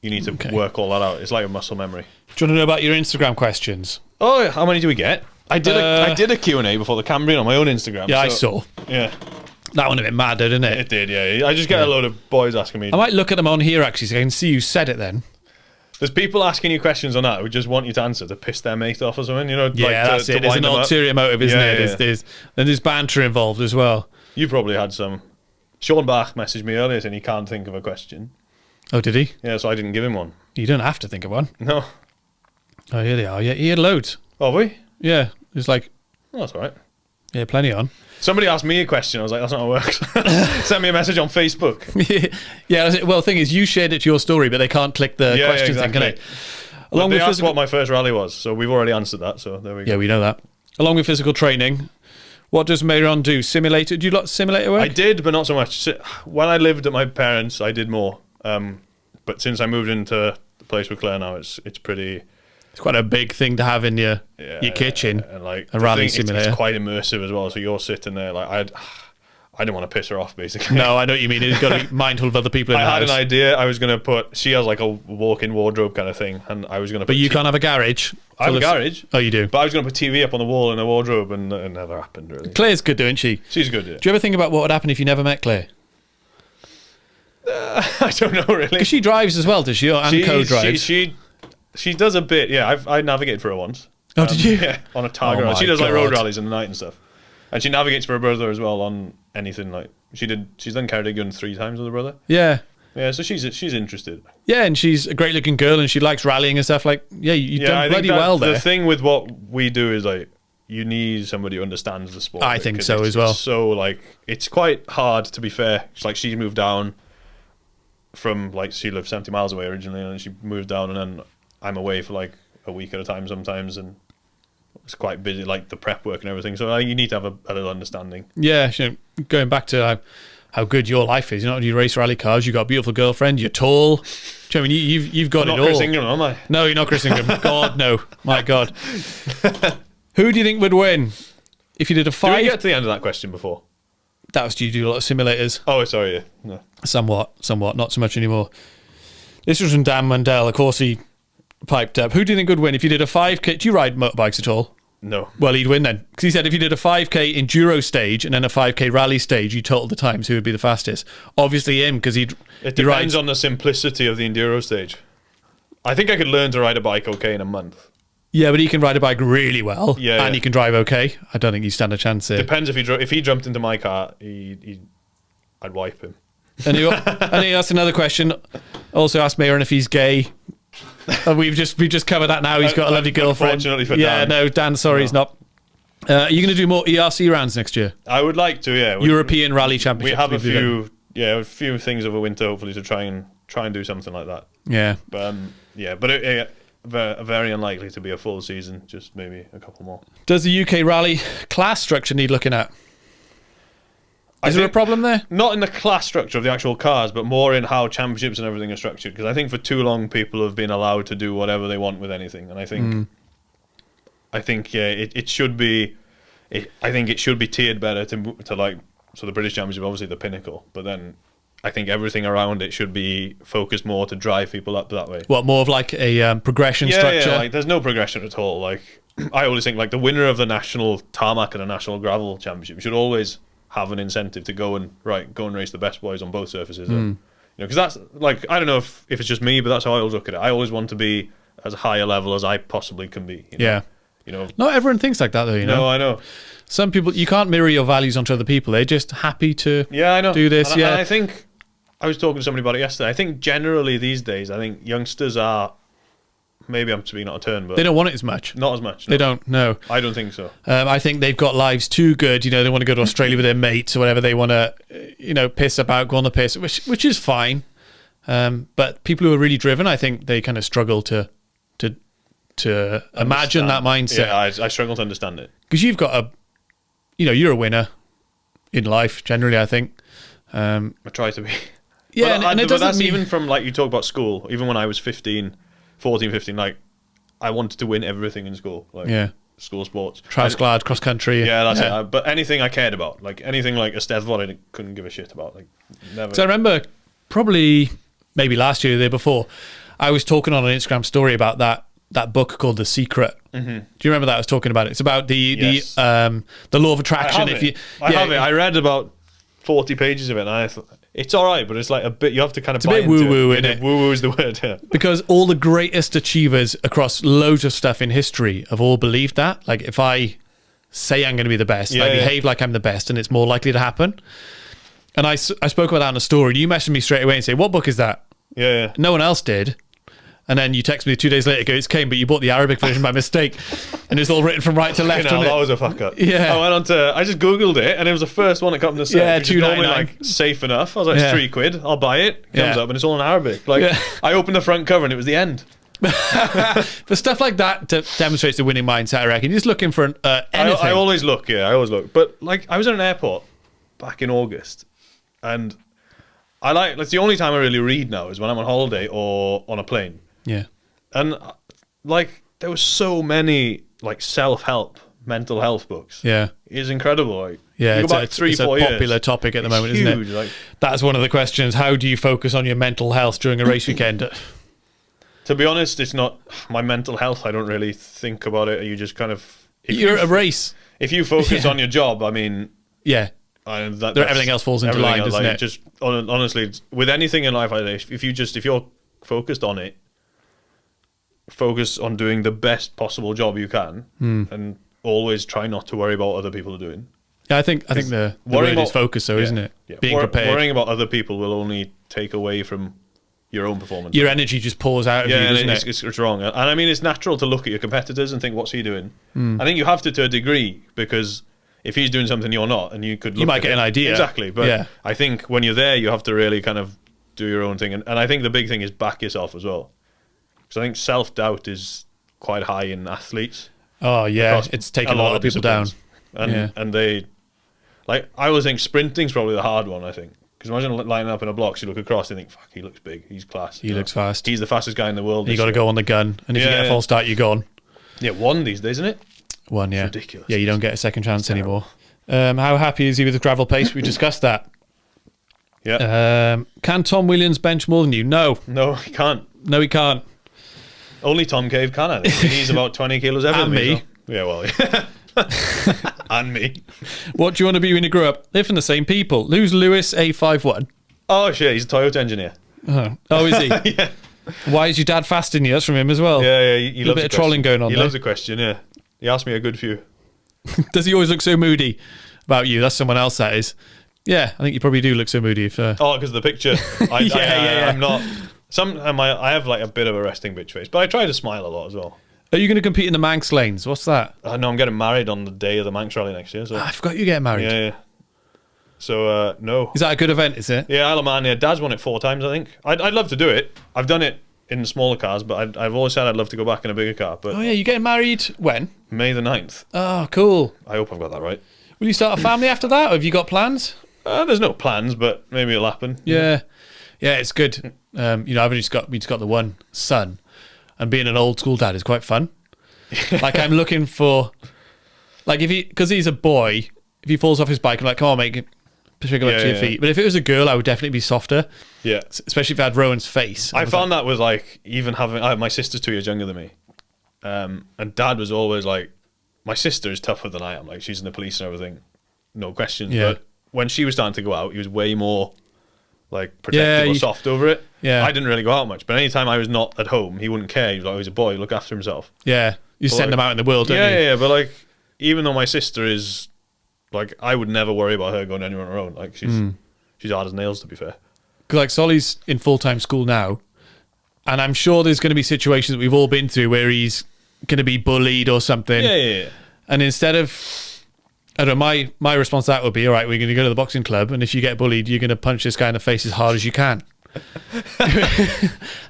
need to work all that out. It's like a muscle memory. Do you want to know about your Instagram questions? Oh, how many do we get? I did a Q&A before the Cambrian on my own Instagram. Yeah, I saw. Yeah. That one a bit mad, didn't it? It did, yeah. I just get a load of boys asking me. I might look at them on here, actually, so I can see you said it then. There's people asking you questions on that who just want you to answer to piss their mate off or something, Yeah, like that's it. There's an ulterior motive, isn't it? Yeah. Then there's banter involved as well. You probably had some. Sean Bach messaged me earlier saying he can't think of a question. Oh, did he? Yeah, so I didn't give him one. You don't have to think of one. No. Oh, here they are. Yeah, he had loads. Oh, have we? Yeah, it's like... Oh, that's all right. Yeah, plenty on. Somebody asked me a question. I was like, that's not how it works. Sent me a message on Facebook. Yeah, well, the thing is, you shared it to your story, but they can't click the questions thing, can they? Well, they asked what my first rally was, so we've already answered that, so there we go. Yeah, we know that. Along with physical training, what does Meirion do? Simulator? Do you lot simulator work? I did, but not so much. When I lived at my parents', I did more. But since I moved into the place with Claire now, it's pretty... It's quite a big thing to have in your kitchen, and like a rally simulator. It's quite immersive as well. So you're sitting there, like I didn't want to piss her off, basically. No, I know what you mean. You've got to be mindful of other people in the house. I had an idea. I was going to put... She has like a walk-in wardrobe kind of thing, and I was going to put... But you can't have a garage? I have a garage. Oh, you do? But I was going to put TV up on the wall in a wardrobe, and it never happened, really. Claire's good, isn't she? She's good, yeah. Do you ever think about what would happen if you never met Claire? I don't know, really. Because she drives as well, does she? And co-drives? She does a bit, yeah. I navigated for her once. Oh, did you? Yeah, on a Targa. Oh, she does like God. road rallies in the night and stuff. And she navigates for her brother as well on anything like... She's done Cardigan 3 times with her brother. Yeah. Yeah, so she's interested. Yeah, and she's a great looking girl and she likes rallying and stuff. Like, yeah, you've done bloody well there. The thing with what we do is like, you need somebody who understands the sport. I think so as well. So like, it's quite hard, to be fair. It's like she moved down from like, she lived 70 miles away originally, and then she moved down, and then I'm away for like a week at a time sometimes, and it's quite busy, like the prep work and everything. So you need to have a little understanding. Yeah, going back to how good your life is. You race rally cars. You've got a beautiful girlfriend. You're tall. Do you know what I mean? You've got I'm it not all. Chris Ingram, am I? No, you're not Chris Ingram. God, no. My God. Who do you think would win if you did a 5? Did we get to the end of that question before? That was, do you do a lot of simulators? Oh, sorry. Yeah. No. Somewhat. Not so much anymore. This was from Dan Mundell. Of course, he piped up. Who do you think would win if you did a 5K? Do you ride motorbikes at all? No. Well, he'd win then. Because he said if you did a 5K enduro stage and then a 5K rally stage, you totaled the times, who would be the fastest? Obviously him, because it depends on the simplicity of the enduro stage. I think I could learn to ride a bike okay in a month. Yeah, but he can ride a bike really well, Yeah, and he can drive okay. I don't think you stand a chance here. Depends if he jumped into my car, I'd wipe him. And he asked another question. Also asked Meirion if he's gay. We've just covered that now. He's got a lovely girlfriend. Unfortunately for Dan. No, Dan, sorry, he's not. Are you going to do more ERC rounds next year? I would like to, yeah. European Rally Championship. We have a few things over winter, hopefully, to try and do something like that. Yeah. But very unlikely to be a full season, just maybe a couple more. Does the UK Rally class structure need looking at? Is there a problem there? Not in the class structure of the actual cars, but more in how championships and everything are structured. Because I think for too long people have been allowed to do whatever they want with anything, and I think it should be. I think it should be tiered better to like. So the British Championship, obviously the pinnacle, but then I think everything around it should be focused more to drive people up that way. What, more of like a progression structure? Yeah, like there's no progression at all. Like I always think like the winner of the national tarmac and the national gravel championship should always have an incentive to go and race the best boys on both surfaces. Because that's like, I don't know if it's just me, but that's how I always look at it. I always want to be as high a level as I possibly can be. Yeah. Not everyone thinks like that though, No, I know. Some people, you can't mirror your values onto other people. They're just happy to do this. And I think, I was talking to somebody about it yesterday, I think generally these days, I think youngsters are, maybe I'm speaking out of turn, but they don't want it as much. Not as much. No. They don't, no. I don't think so. I think they've got lives too good. They want to go to Australia with their mates or whatever. They want to, piss about, go on the piss, which is fine. But people who are really driven, I think they kind of struggle to to imagine that mindset. Yeah, I struggle to understand it. Because you've got you're a winner in life, generally, I think. I try to be. Yeah, and it doesn't that's mean... even from, like, you talk about school, even when I was 14, 15, like, I wanted to win everything in school. Like, school sports. Trous-glad, cross-country. Yeah, that's it. But anything I cared about, like, anything like Eisteddfod, I couldn't give a shit about. Like, never. So I remember probably maybe last year or the year before, I was talking on an Instagram story about that book called The Secret. Mm-hmm. Do you remember that? I was talking about it. It's about the law of attraction. I have it. I read about 40 pages of it, and I thought, it's all right, but it's like a bit, you have to kind of buy into it. It's a bit woo-woo, isn't it? Woo-woo is the word, yeah. Because all the greatest achievers across loads of stuff in history have all believed that. Like, if I say I'm going to be the best, I behave like I'm the best, and it's more likely to happen. And I spoke about that in a story, and you messaged me straight away and say, what book is that? Yeah. No one else did. And then you text me 2 days later, go, it's came, but you bought the Arabic version by mistake. And it's all written from right to left. That was a fuck up. Yeah. I just Googled it, and it was the first one that come to the search. Yeah, which is normally, like, safe enough. I was like, it's £3, I'll buy it. Comes up, and it's all in Arabic. Like, I opened the front cover, and it was the end. But stuff like that demonstrates the winning mindset, I reckon. You're just looking for anything. I always look, I always look. But, like, I was at an airport back in August, and that's the only time I really read now is when I'm on holiday or on a plane. Yeah. And, like, there was so many, like, self-help, mental health books. Yeah. It's incredible. Like, yeah, it's a popular topic at the moment, isn't it? Like, that's one of the questions. How do you focus on your mental health during a race weekend? To be honest, it's not my mental health. I don't really think about it. You just kind of... You're at a race. If you focus on your job, I mean... Yeah. Everything else falls into line, doesn't it? Just, honestly, with anything in life, if you're focused on it, focus on doing the best possible job you can, and always try not to worry about what other people are doing. Yeah, I think the word is focus, though, isn't it? Yeah. Being prepared. Worrying about other people will only take away from your own performance. Your energy just pours out of you, doesn't it? It's wrong. And I mean, it's natural to look at your competitors and think, what's he doing? I think you have to a degree, because if he's doing something you're not, and you might get an idea. Exactly. But I think when you're there, you have to really kind of do your own thing. And I think the big thing is back yourself as well. Because I think self-doubt is quite high in athletes. Oh, yeah. It's taken a lot of people down. And they... Like, I always think sprinting's probably the hard one, I think. Because imagine lining up in a block, you look across and think, fuck, he looks big, he's class. He looks fast. He's the fastest guy in the world. You got to go on the gun. And if you get a false start, you're gone. Yeah, one these days, isn't it? One, yeah. It's ridiculous. Yeah, you don't get a second chance anymore. How happy is he with the gravel pace? We discussed that. Yeah. Can Tom Williams bench more than you? No. No, he can't. No, he can't. Only Tom Cave can, I think. He's about 20 kilos heavier than me. So. Yeah, well, and me. What do you want to be when you grow up? They're from the same people. Who's Lewis A51? Oh, shit, he's a Toyota engineer. Oh, is he? Yeah. Why is your dad fasting you? That's from him as well. Yeah, he loves a bit of trolling going on. He loves a question, yeah. He asked me a good few. Does he always look so moody about you? That's someone else, that is. Yeah, I think you probably do look so moody. Oh, because of the picture. I'm not... I have like a bit of a resting bitch face, but I try to smile a lot as well. Are you going to compete in the Manx lanes? What's that? No, I'm getting married on the day of the Manx rally next year. So. I forgot you're getting married. Yeah. So, no. Is that a good event, is it? Yeah, Isle of Man, yeah. Dad's won it 4 times, I think. I'd love to do it. I've done it in the smaller cars, but I've always said I'd love to go back in a bigger car. But oh, yeah, you're getting married when? May the 9th. Oh, cool. I hope I've got that right. Will you start a family after that, or have you got plans? There's no plans, but maybe it'll happen. Yeah. Yeah, it's good. We just got the one son, and being an old school dad is quite fun. Like, I'm looking for, like, because he's a boy, if he falls off his bike, I'm like, come on, mate, pick him up to your feet. But if it was a girl, I would definitely be softer. Yeah. Especially if I had Rowan's face. I found that with, like, even having, my sister's 2 years younger than me. And Dad was always like, my sister is tougher than I am. Like, she's in the police and everything. No questions. Yeah. But when she was starting to go out, he was way more, like, protective or soft over it. Yeah. I didn't really go out much. But anytime I was not at home, he wouldn't care. He was like, oh, he's a boy, look after himself. Yeah. You send him out in the world, don't you? Yeah, but, like, even though my sister is, like, I would never worry about her going anywhere on her own. Like, she's hard as nails, to be fair. Because, like, Solly's in full-time school now, and I'm sure there's going to be situations that we've all been through where he's going to be bullied or something. Yeah. And instead of, I don't know, my response to that would be, all right, we're going to go to the boxing club, and if you get bullied, you're going to punch this guy in the face as hard as you can.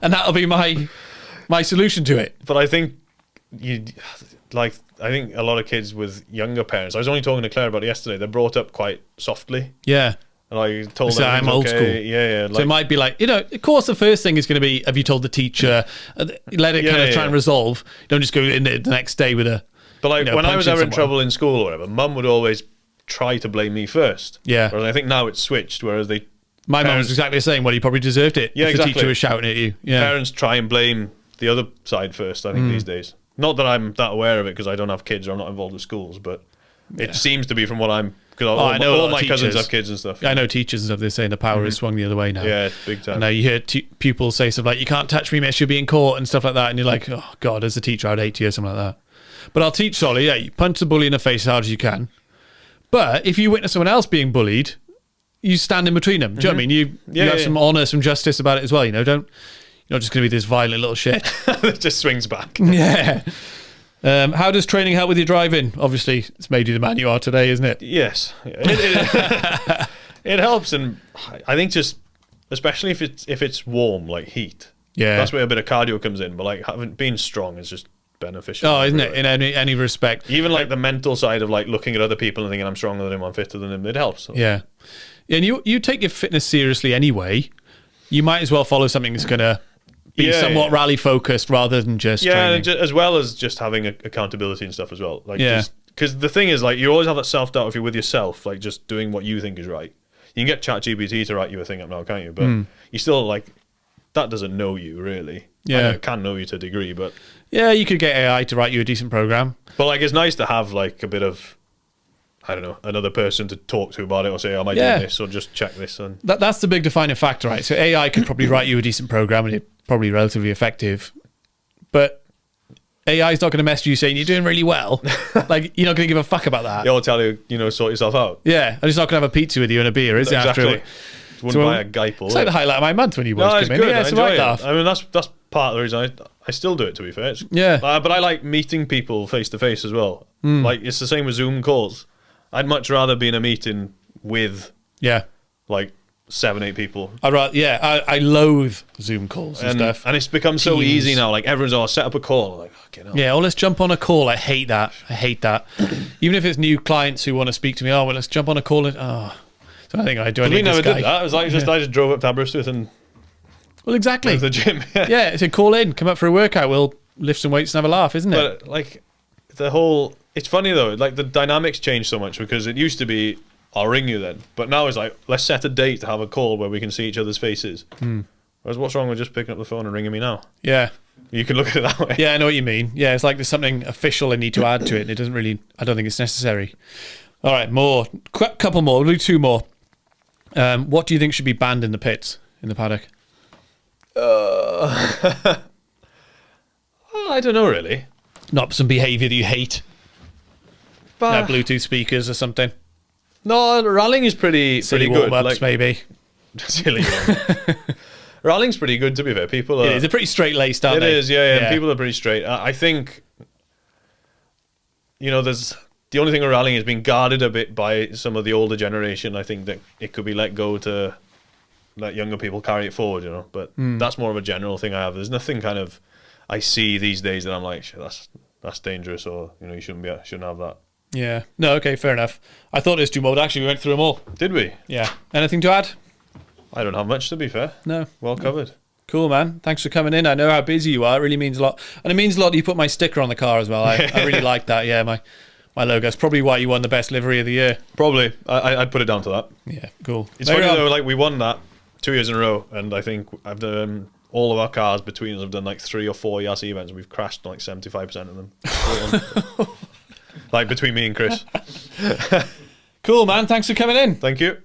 And that'll be my solution to it. But I think you like, I think a lot of kids with younger parents, I was only talking to Claire about it yesterday, they're brought up quite softly. Yeah. And I told So them I'm old okay. school. Yeah. So it might be like, of course the first thing is going to be, have you told the teacher? Let it kind of try and resolve. Don't just go in the next day with a... But like when I was ever in trouble in school or whatever, Mum would always try to blame me first. Yeah. Whereas I think now it's switched, whereas my mum was exactly the same. Well, you probably deserved it. Yeah, if exactly. The teacher was shouting at you. Yeah. Parents try and blame the other side first, I think, these days. Not that I'm that aware of it because I don't have kids or I'm not involved with schools, but it seems to be from what I'm... Because I know all my cousins have kids and stuff. I know teachers and stuff, they're saying the power has swung the other way now. Yeah, it's big time. I know you hear pupils say stuff like, you can't touch me, miss, you'll be in court and stuff like that. And you're like, oh, God, as a teacher, I'd hate you or something like that. But I'll teach Solly, you punch the bully in the face as hard as you can. But if you witness someone else being bullied, you stand in between them. Do you know what I mean? You have some honour, some justice about it as well. You're not just going to be this violent little shit. It just swings back. Yeah. How does training help with your driving? Obviously, it's made you the man you are today, isn't it? Yes. It helps, and I think just, especially if it's warm, like heat. Yeah. That's where a bit of cardio comes in, but like being strong is just beneficial. Oh, isn't it? In any respect. Even like the mental side of like looking at other people and thinking I'm stronger than him, I'm fitter than him, it helps. So. Yeah. And you take your fitness seriously anyway. You might as well follow something that's going to be somewhat rally focused rather than just training. And as well as just having accountability and stuff as well. Like, because the thing is, like, you always have that self doubt if you're with yourself, like just doing what you think is right. You can get ChatGPT to write you a thing up now, can't you? But you still like that doesn't know you really. Yeah, I know it can know you to a degree, but yeah, you could get AI to write you a decent program. But like, it's nice to have like a bit of, I don't know, another person to talk to about it or say, am I doing this, or just check this. And that's the big defining factor, right? So AI could probably write you a decent program and it's probably relatively effective, but AI is not going to message you saying you're doing really well. Like, you're not going to give a fuck about that. It'll tell you, sort yourself out. Yeah, and it's not going to have a pizza with you and a beer, is it? Exactly. After Wouldn't buy a Gaipo. It's like the highlight of my month when you boys come in. Good. Yeah, it's a right laugh. I mean, that's part of the reason I still do it, to be fair. But I like meeting people face to face as well. Like, it's the same with Zoom calls. I'd much rather be in a meeting with like 7-8 people. I loathe Zoom calls and stuff. And it's become so easy now. Like, everyone's set up a call. Like, okay, no. Let's jump on a call. I hate that. Even if it's new clients who want to speak to me, let's jump on a call. So I think I do. We never did that. It was like I just drove up to Aberystwyth and exactly went to the gym. It's a call in, come up for a workout. We'll lift some weights and have a laugh, isn't it? But like it's funny though. Like the dynamics changed so much because it used to be I'll ring you then, but now it's like let's set a date to have a call where we can see each other's faces. Whereas what's wrong with just picking up the phone and ringing me now? Yeah. You can look at it that way. Yeah, I know what you mean. Yeah, it's like there's something official I need to add to it. And it doesn't really. I don't think it's necessary. All right, more. Couple more. We'll do 2 more. What do you think should be banned in the pits, in the paddock? I don't know, really. Not some behaviour that you hate? But Bluetooth speakers or something? No, rallying is pretty good. Warm-ups, maybe. Silly one. Rallying's pretty good, to be fair. People are... It is a pretty straight-laced, aren't they? It is, yeah. People are pretty straight. I think, there's... The only thing with rallying is being guarded a bit by some of the older generation. I think that it could be let go to let younger people carry it forward, But that's more of a general thing I have. There's nothing kind of I see these days that I'm like, shit, that's dangerous, or you shouldn't have that. Yeah. No. Okay. Fair enough. I thought it was 2 more. But actually, we went through them all. Did we? Yeah. Anything to add? I don't have much, to be fair. No. Well covered. Cool, man. Thanks for coming in. I know how busy you are. It really means a lot, and it means a lot that you put my sticker on the car as well. I really like that. Yeah, my logo. It's probably why you won the best livery of the year. Probably. I'd put it down to that. Yeah, cool. It's funny though, like we won that 2 years in a row, and I think I've done all of our cars between us have done like 3 or 4 Yassi events. We've crashed like 75% of them. Like between me and Chris. Cool, man. Thanks for coming in. Thank you.